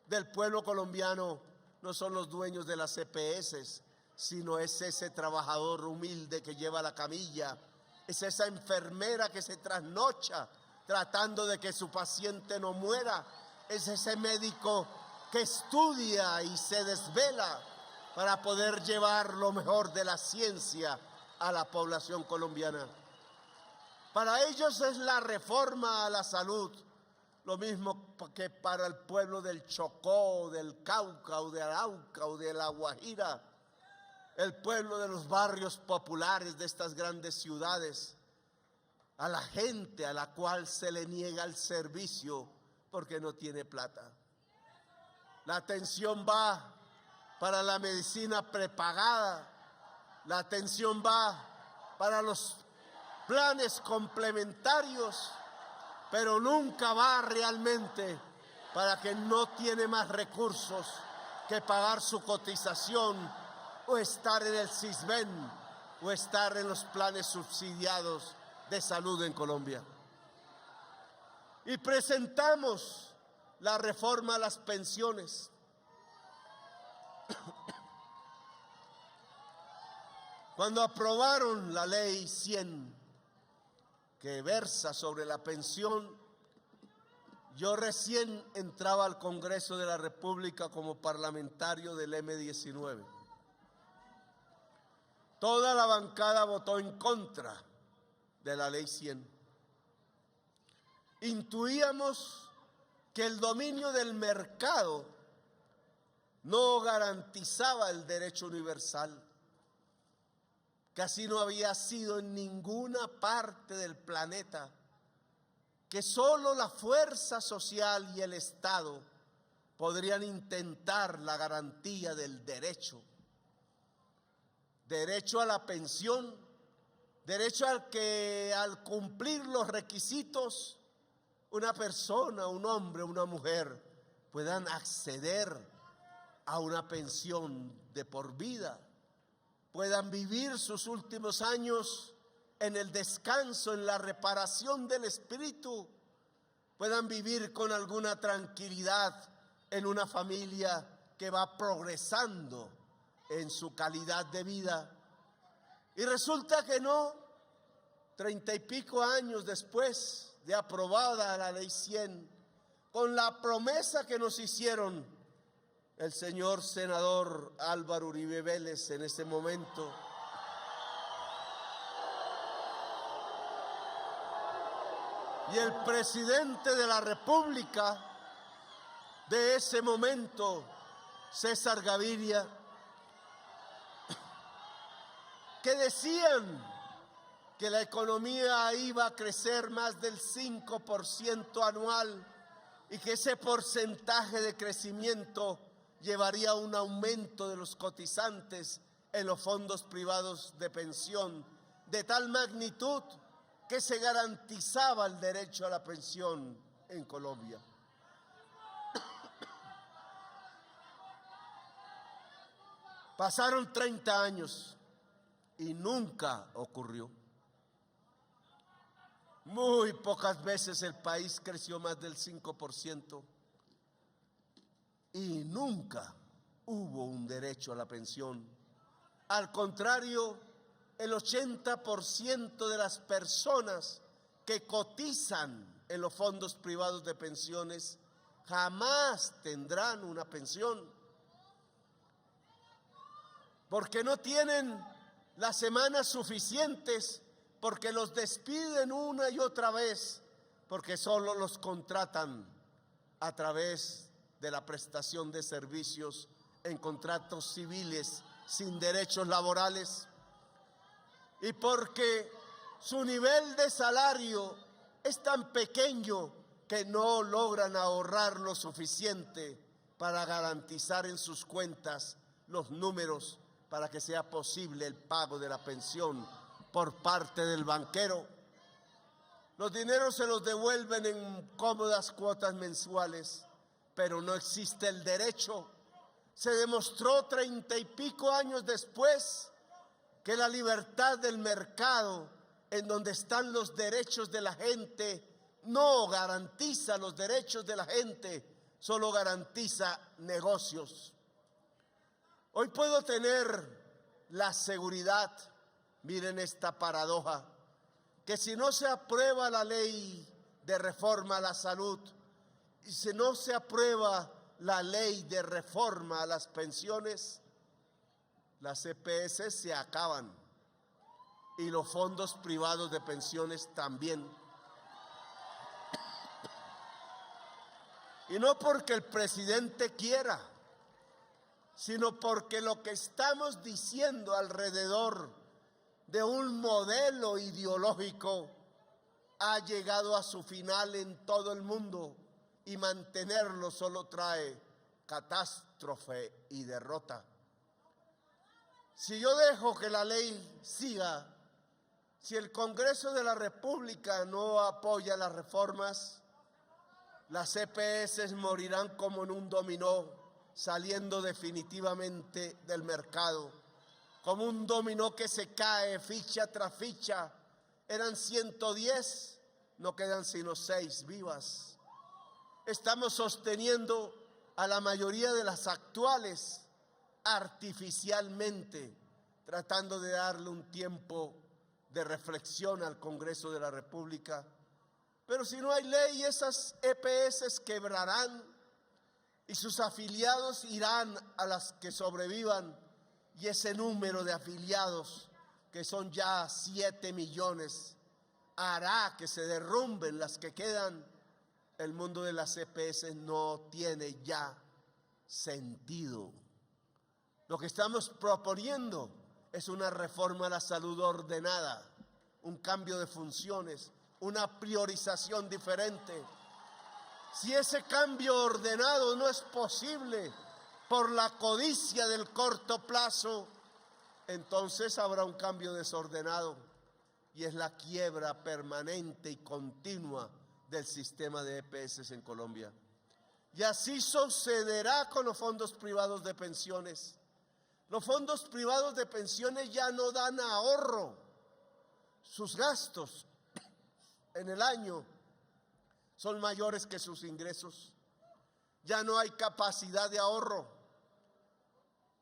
del pueblo colombiano no son los dueños de las EPS, sino es ese trabajador humilde que lleva la camilla, es esa enfermera que se trasnocha tratando de que su paciente no muera, es ese médico que estudia y se desvela para poder llevar lo mejor de la ciencia a la población colombiana. Para ellos es la reforma a la salud, lo mismo que para el pueblo del Chocó, del Cauca o de Arauca o de La Guajira, el pueblo de los barrios populares de estas grandes ciudades, a la gente a la cual se le niega el servicio porque no tiene plata. La atención va para la medicina prepagada, la atención va para los planes complementarios, pero nunca va realmente para quien no tiene más recursos que pagar su cotización o estar en el Sisbén o estar en los planes subsidiados de salud en Colombia. Y presentamos la reforma a las pensiones. Cuando aprobaron la ley 100 que versa sobre la pensión, yo recién entraba al Congreso de la República como parlamentario del M19. Toda la bancada votó en contra de la ley 100. Intuíamos que el dominio del mercado no garantizaba el derecho universal, que así no había sido en ninguna parte del planeta, que solo la fuerza social y el Estado podrían intentar la garantía del derecho. Derecho a la pensión, derecho al que al cumplir los requisitos una persona, un hombre, una mujer puedan acceder a una pensión de por vida, puedan vivir sus últimos años en el descanso, en la reparación del espíritu, puedan vivir con alguna tranquilidad en una familia que va progresando en su calidad de vida. Y resulta que no, 30 y pico años después de aprobada la ley 100, con la promesa que nos hicieron el señor senador Álvaro Uribe Vélez en ese momento, y el presidente de la República de ese momento, César Gaviria, que decían que la economía iba a crecer más del 5% anual y que ese porcentaje de crecimiento llevaría a un aumento de los cotizantes en los fondos privados de pensión de tal magnitud que se garantizaba el derecho a la pensión en Colombia. Pasaron 30 años y nunca ocurrió. Muy pocas veces el país creció más del 5% y nunca hubo un derecho a la pensión. Al contrario, el 80% de las personas que cotizan en los fondos privados de pensiones jamás tendrán una pensión, porque no tienen las semanas suficientes, porque los despiden una y otra vez, porque solo los contratan a través de la prestación de servicios en contratos civiles sin derechos laborales, y porque su nivel de salario es tan pequeño que no logran ahorrar lo suficiente para garantizar en sus cuentas los números para que sea posible el pago de la pensión por parte del banquero. Los dineros se los devuelven en cómodas cuotas mensuales, pero no existe el derecho. Se demostró 30 y pico años después que la libertad del mercado, en donde están los derechos de la gente, no garantiza los derechos de la gente, solo garantiza negocios. Hoy puedo tener la seguridad, miren esta paradoja, que si no se aprueba la ley de reforma a la salud y si no se aprueba la ley de reforma a las pensiones, las EPS se acaban y los fondos privados de pensiones también. Y no porque el presidente quiera, sino porque lo que estamos diciendo alrededor de un modelo ideológico ha llegado a su final en todo el mundo, y mantenerlo solo trae catástrofe y derrota. Si yo dejo que la ley siga, si el Congreso de la República no apoya las reformas, las EPS morirán como en un dominó, saliendo definitivamente del mercado, como un dominó que se cae ficha tras ficha. Eran 110, no quedan sino 6 vivas. Estamos sosteniendo a la mayoría de las actuales artificialmente, tratando de darle un tiempo de reflexión al Congreso de la República. Pero si no hay ley, esas EPS quebrarán y sus afiliados irán a las que sobrevivan, y ese número de afiliados, que son ya 7 millones, hará que se derrumben las que quedan. El mundo de las EPS no tiene ya sentido. Lo que estamos proponiendo es una reforma a la salud ordenada, un cambio de funciones, una priorización diferente. Si ese cambio ordenado no es posible por la codicia del corto plazo, entonces habrá un cambio desordenado, y es la quiebra permanente y continua del sistema de EPS en Colombia. Y así sucederá con los fondos privados de pensiones. Los fondos privados de pensiones ya no dan ahorro. Sus gastos en el año son mayores que sus ingresos. Ya no hay capacidad de ahorro.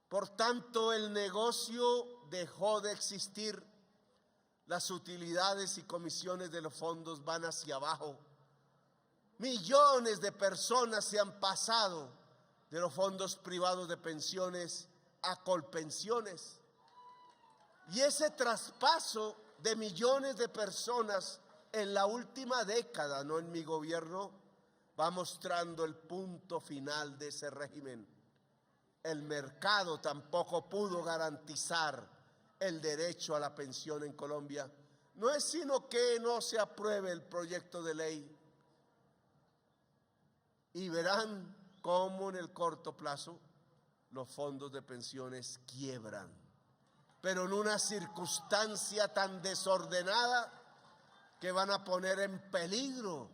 Por tanto, el negocio dejó de existir. Las utilidades y comisiones de los fondos van hacia abajo. Millones de personas se han pasado de los fondos privados de pensiones a Colpensiones. Y ese traspaso de millones de personas en la última década, no en mi gobierno, va mostrando el punto final de ese régimen. El mercado tampoco pudo garantizar el derecho a la pensión en Colombia. no es sino que no se apruebe el proyecto de ley y verán cómo en el corto plazo los fondos de pensiones quiebran, pero en una circunstancia tan desordenada que van a poner en peligro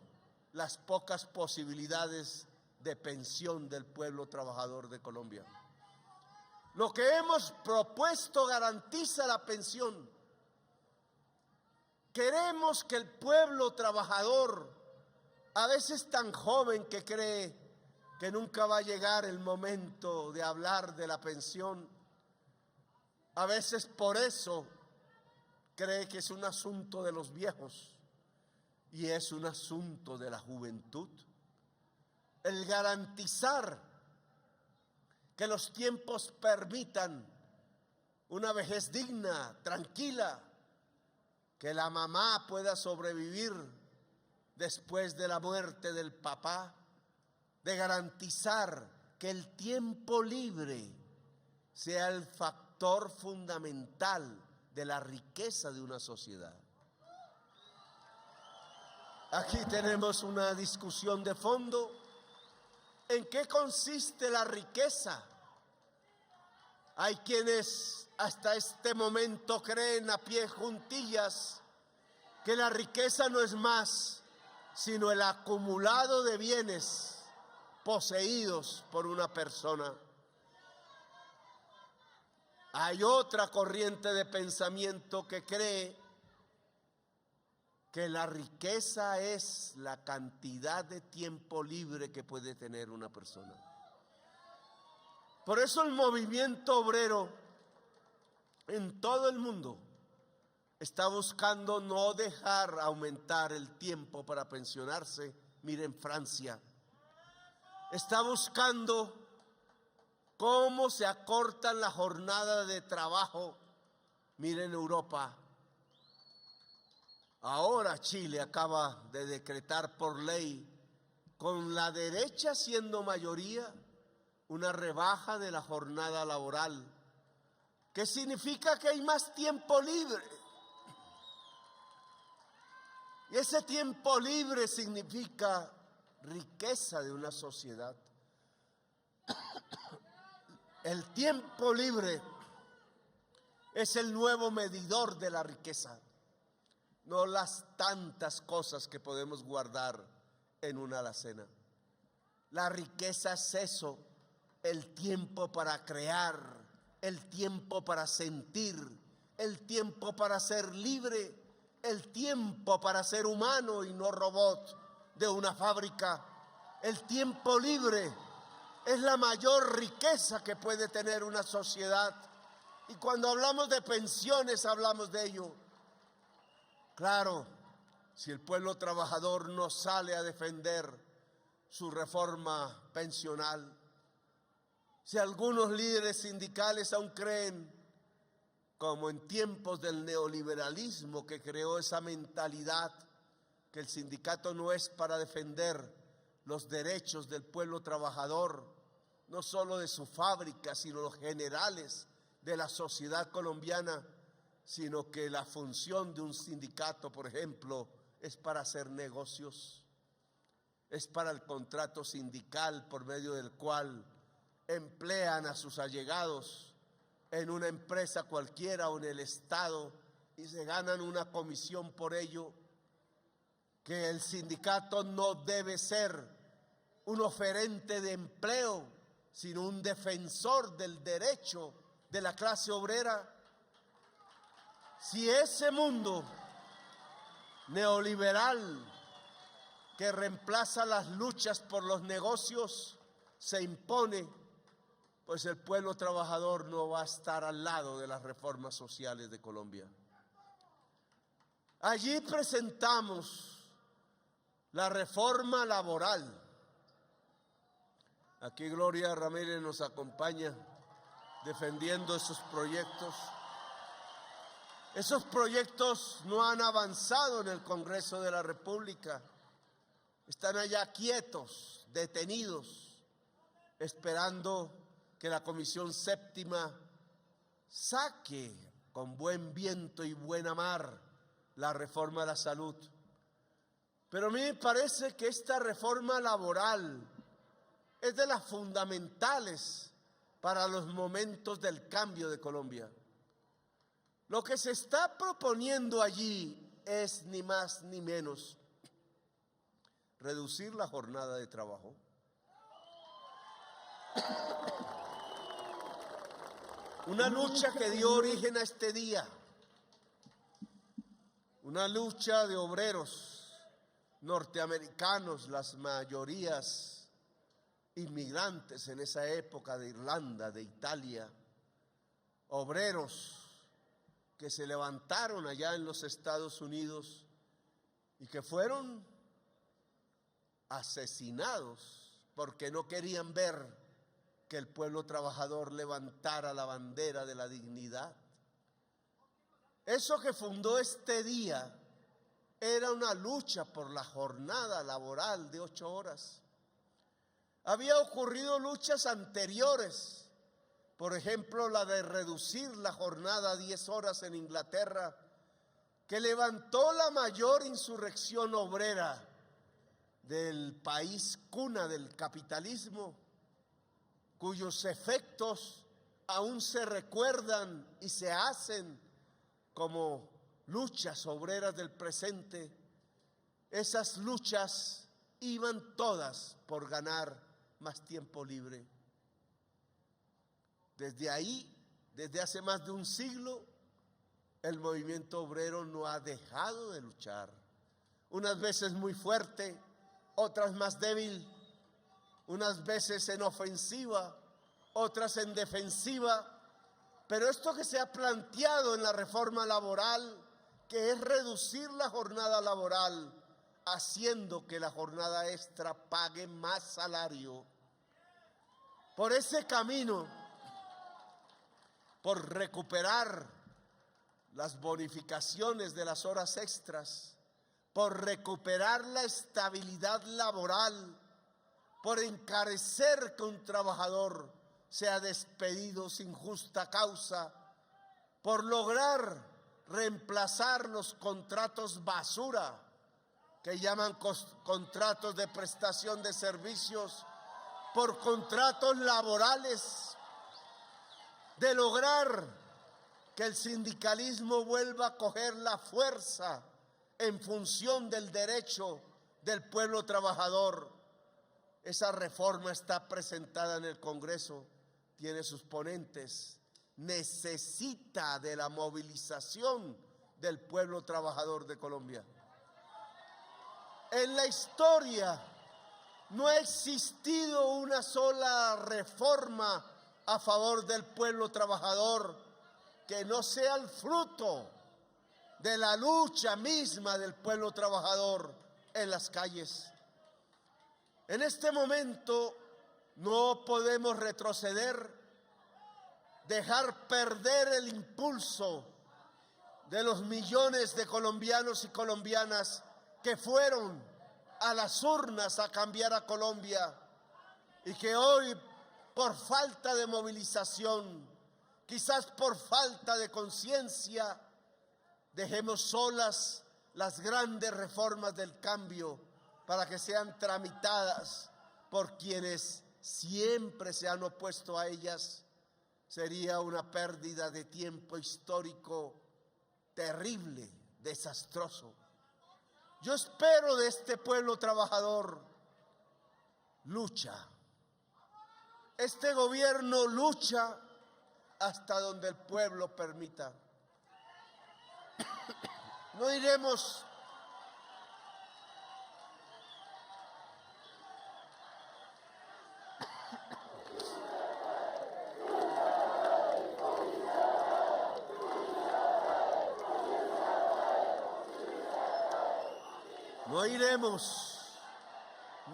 las pocas posibilidades de pensión del pueblo trabajador de Colombia. Lo que hemos propuesto garantiza la pensión. Queremos que el pueblo trabajador, a veces tan joven que cree que nunca va a llegar el momento de hablar de la pensión, a veces por eso cree que es un asunto de los viejos y es un asunto de la juventud. El garantizar que los tiempos permitan una vejez digna, tranquila, que la mamá pueda sobrevivir después de la muerte del papá, de garantizar que el tiempo libre sea el factor fundamental de la riqueza de una sociedad. Aquí tenemos una discusión de fondo. ¿En qué consiste la riqueza? Hay quienes hasta este momento creen a pie juntillas que la riqueza no es más sino el acumulado de bienes poseídos por una persona. Hay otra corriente de pensamiento que cree que la riqueza es la cantidad de tiempo libre que puede tener una persona. Por eso el movimiento obrero en todo el mundo está buscando no dejar aumentar el tiempo para pensionarse. Miren Francia. Está buscando cómo se acortan la jornada de trabajo. Miren Europa. Ahora Chile acaba de decretar por ley, con la derecha siendo mayoría, una rebaja de la jornada laboral, que significa que hay más tiempo libre. Y ese tiempo libre significa riqueza de una sociedad. El tiempo libre es el nuevo medidor de la riqueza, no las tantas cosas que podemos guardar en una alacena. La riqueza es eso, el tiempo para crear, el tiempo para sentir, el tiempo para ser libre, el tiempo para ser humano y no robot de una fábrica. El tiempo libre es la mayor riqueza que puede tener una sociedad. Y cuando hablamos de pensiones, hablamos de ello. Claro, si el pueblo trabajador no sale a defender su reforma pensional, si algunos líderes sindicales aún creen, como en tiempos del neoliberalismo que creó esa mentalidad, que el sindicato no es para defender los derechos del pueblo trabajador, no solo de su fábrica, sino los generales de la sociedad colombiana, sino que la función de un sindicato, por ejemplo, es para hacer negocios, es para el contrato sindical por medio del cual emplean a sus allegados en una empresa cualquiera o en el Estado y se ganan una comisión por ello, que el sindicato no debe ser un oferente de empleo, sino un defensor del derecho de la clase obrera. Si ese mundo neoliberal que reemplaza las luchas por los negocios se impone, pues el pueblo trabajador no va a estar al lado de las reformas sociales de Colombia. Allí presentamos la reforma laboral. Aquí Gloria Ramírez nos acompaña defendiendo esos proyectos. Esos proyectos no han avanzado en el Congreso de la República. Están allá quietos, detenidos, esperando que la Comisión Séptima saque con buen viento y buena mar la reforma a la salud. Pero a mí me parece que esta reforma laboral es de las fundamentales para los momentos del cambio de Colombia. Lo que se está proponiendo allí es ni más ni menos reducir la jornada de trabajo. Una lucha que dio origen a este día, una lucha de obreros norteamericanos, las mayorías inmigrantes en esa época de Irlanda, de Italia, obreros que se levantaron allá en los Estados Unidos y que fueron asesinados porque no querían ver que el pueblo trabajador levantara la bandera de la dignidad. Eso que fundó este día era una lucha por la jornada laboral de 8 horas. Había ocurrido luchas anteriores, por ejemplo, la de reducir la jornada a 10 horas en Inglaterra, que levantó la mayor insurrección obrera del país cuna del capitalismo, cuyos efectos aún se recuerdan y se hacen como luchas obreras del presente. Esas luchas iban todas por ganar más tiempo libre. Desde ahí, desde hace más de un siglo, el movimiento obrero no ha dejado de luchar. Unas veces muy fuerte, otras más débil, unas veces en ofensiva, otras en defensiva. Pero esto que se ha planteado en la reforma laboral, que es reducir la jornada laboral, haciendo que la jornada extra pague más salario, por ese camino, por recuperar las bonificaciones de las horas extras, por recuperar la estabilidad laboral, por encarecer que un trabajador sea despedido sin justa causa, por lograr reemplazar los contratos basura, que llaman contratos de prestación de servicios, por contratos laborales, de lograr que el sindicalismo vuelva a coger la fuerza en función del derecho del pueblo trabajador. Esa reforma está presentada en el Congreso, tiene sus ponentes, necesita de la movilización del pueblo trabajador de Colombia. En la historia no ha existido una sola reforma a favor del pueblo trabajador que no sea el fruto de la lucha misma del pueblo trabajador en las calles. En este momento no podemos retroceder, dejar perder el impulso de los millones de colombianos y colombianas que fueron a las urnas a cambiar a Colombia y que hoy, por falta de movilización, quizás por falta de conciencia, dejemos solas las grandes reformas del cambio para que sean tramitadas por quienes siempre se han opuesto a ellas. Sería una pérdida de tiempo histórico terrible, desastroso. Yo espero de este pueblo trabajador lucha. Este gobierno lucha hasta donde el pueblo permita. No iremos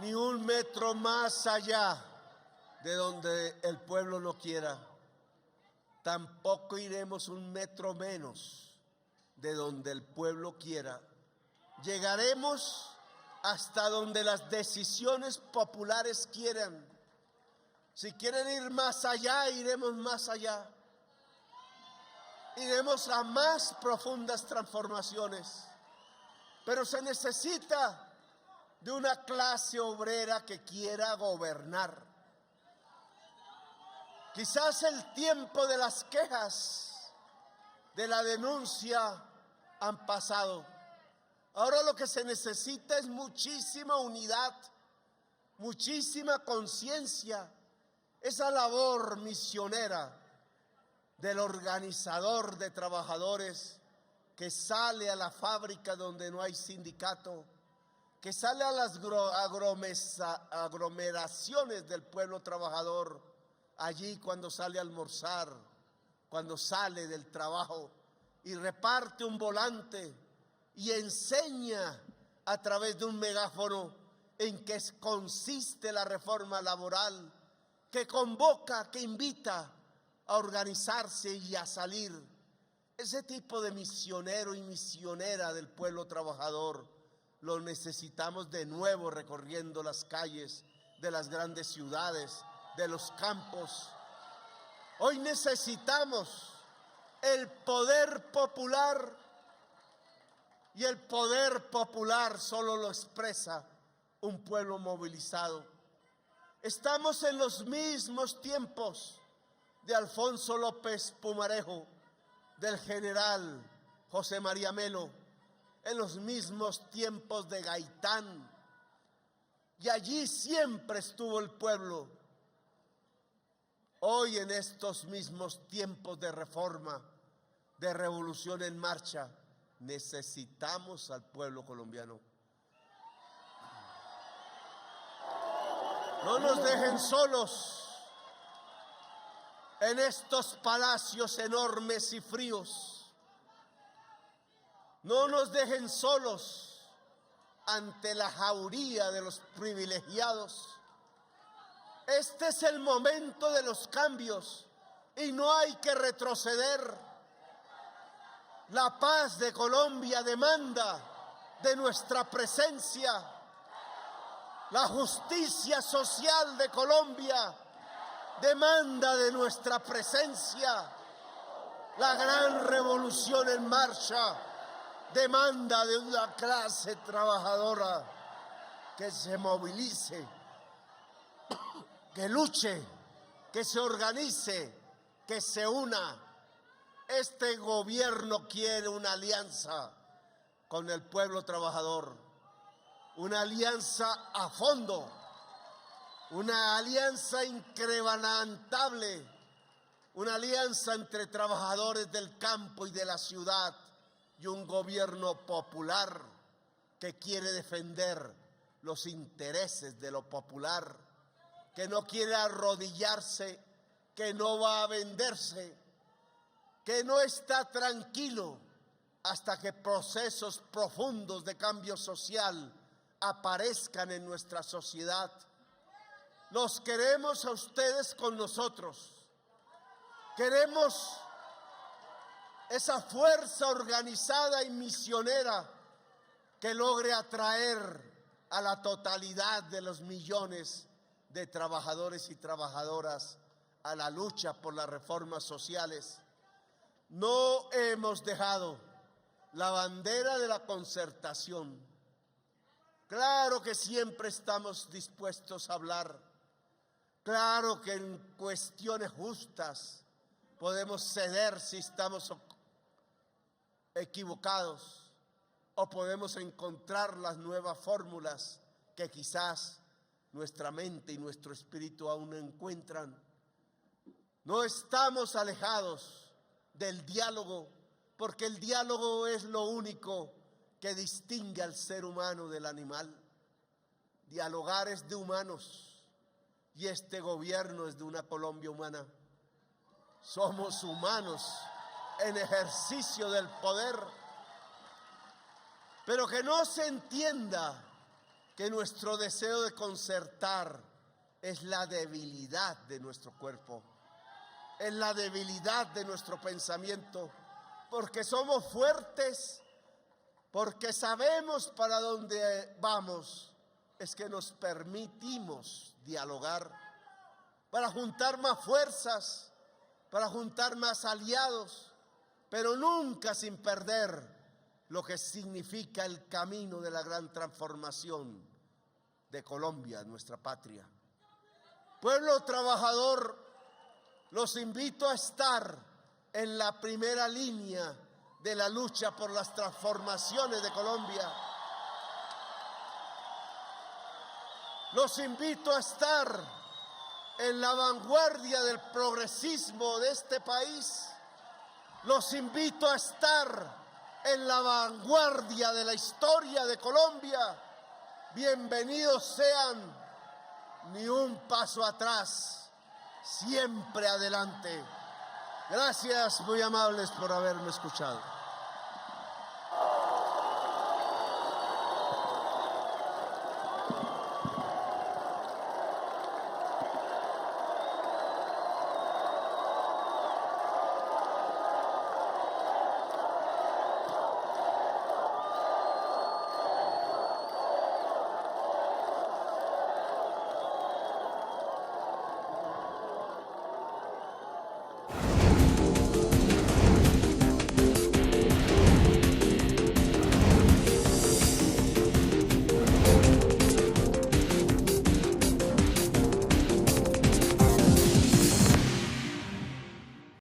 ni un metro más allá de donde el pueblo no quiera. Tampoco iremos un metro menos de donde el pueblo quiera. Llegaremos hasta donde las decisiones populares quieran. Si quieren ir más allá, iremos más allá. iremos a más profundas transformaciones, pero se necesita de una clase obrera que quiera gobernar. Quizás el tiempo de las quejas, de la denuncia han pasado. Ahora lo que se necesita es muchísima unidad, muchísima conciencia, esa labor misionera del organizador de trabajadores que sale a la fábrica donde no hay sindicato, que sale a las aglomeraciones del pueblo trabajador, allí cuando sale a almorzar, cuando sale del trabajo y reparte un volante y enseña a través de un megáfono en qué consiste la reforma laboral, que convoca, que invita a organizarse y a salir. Ese tipo de misionero y misionera del pueblo trabajador lo necesitamos de nuevo recorriendo las calles de las grandes ciudades, de los campos. Hoy necesitamos el poder popular, y el poder popular solo lo expresa un pueblo movilizado. Estamos en los mismos tiempos de Alfonso López Pumarejo, del general José María Melo, en los mismos tiempos de Gaitán, y allí siempre estuvo el pueblo. Hoy en estos mismos tiempos de reforma, de revolución en marcha, necesitamos al pueblo colombiano. No nos dejen solos en estos palacios enormes y fríos. No nos dejen solos ante la jauría de los privilegiados. Este es el momento de los cambios y no hay que retroceder. La paz de Colombia demanda de nuestra presencia. La justicia social de Colombia demanda de nuestra presencia. La gran revolución en marcha demanda de una clase trabajadora que se movilice, que luche, que se organice, que se una. Este gobierno quiere una alianza con el pueblo trabajador, una alianza a fondo, una alianza inquebrantable, una alianza entre trabajadores del campo y de la ciudad y un gobierno popular que quiere defender los intereses de lo popular, que no quiere arrodillarse, que no va a venderse, que no está tranquilo hasta que procesos profundos de cambio social aparezcan en nuestra sociedad. Los queremos a ustedes con nosotros. Queremos esa fuerza organizada y misionera que logre atraer a la totalidad de los millones de trabajadores y trabajadoras a la lucha por las reformas sociales. No hemos dejado la bandera de la concertación. Claro que siempre estamos dispuestos a hablar. Claro que en cuestiones justas podemos ceder si estamos equivocados, o podemos encontrar las nuevas fórmulas que quizás nuestra mente y nuestro espíritu aún no encuentran. No estamos alejados del diálogo, porque el diálogo es lo único que distingue al ser humano del animal. Dialogar es de humanos y este gobierno es de una Colombia humana. Somos humanos en ejercicio del poder, pero que no se entienda que nuestro deseo de concertar es la debilidad de nuestro cuerpo, es la debilidad de nuestro pensamiento, porque somos fuertes, porque sabemos para dónde vamos, es que nos permitimos dialogar para juntar más fuerzas, para juntar más aliados, pero nunca sin perder lo que significa el camino de la gran transformación de Colombia, nuestra patria. Pueblo trabajador, los invito a estar en la primera línea de la lucha por las transformaciones de Colombia. Los invito a estar en la vanguardia del progresismo de este país. Los invito a estar en la vanguardia de la historia de Colombia. Bienvenidos sean, ni un paso atrás, siempre adelante. Gracias, muy amables, por haberme escuchado.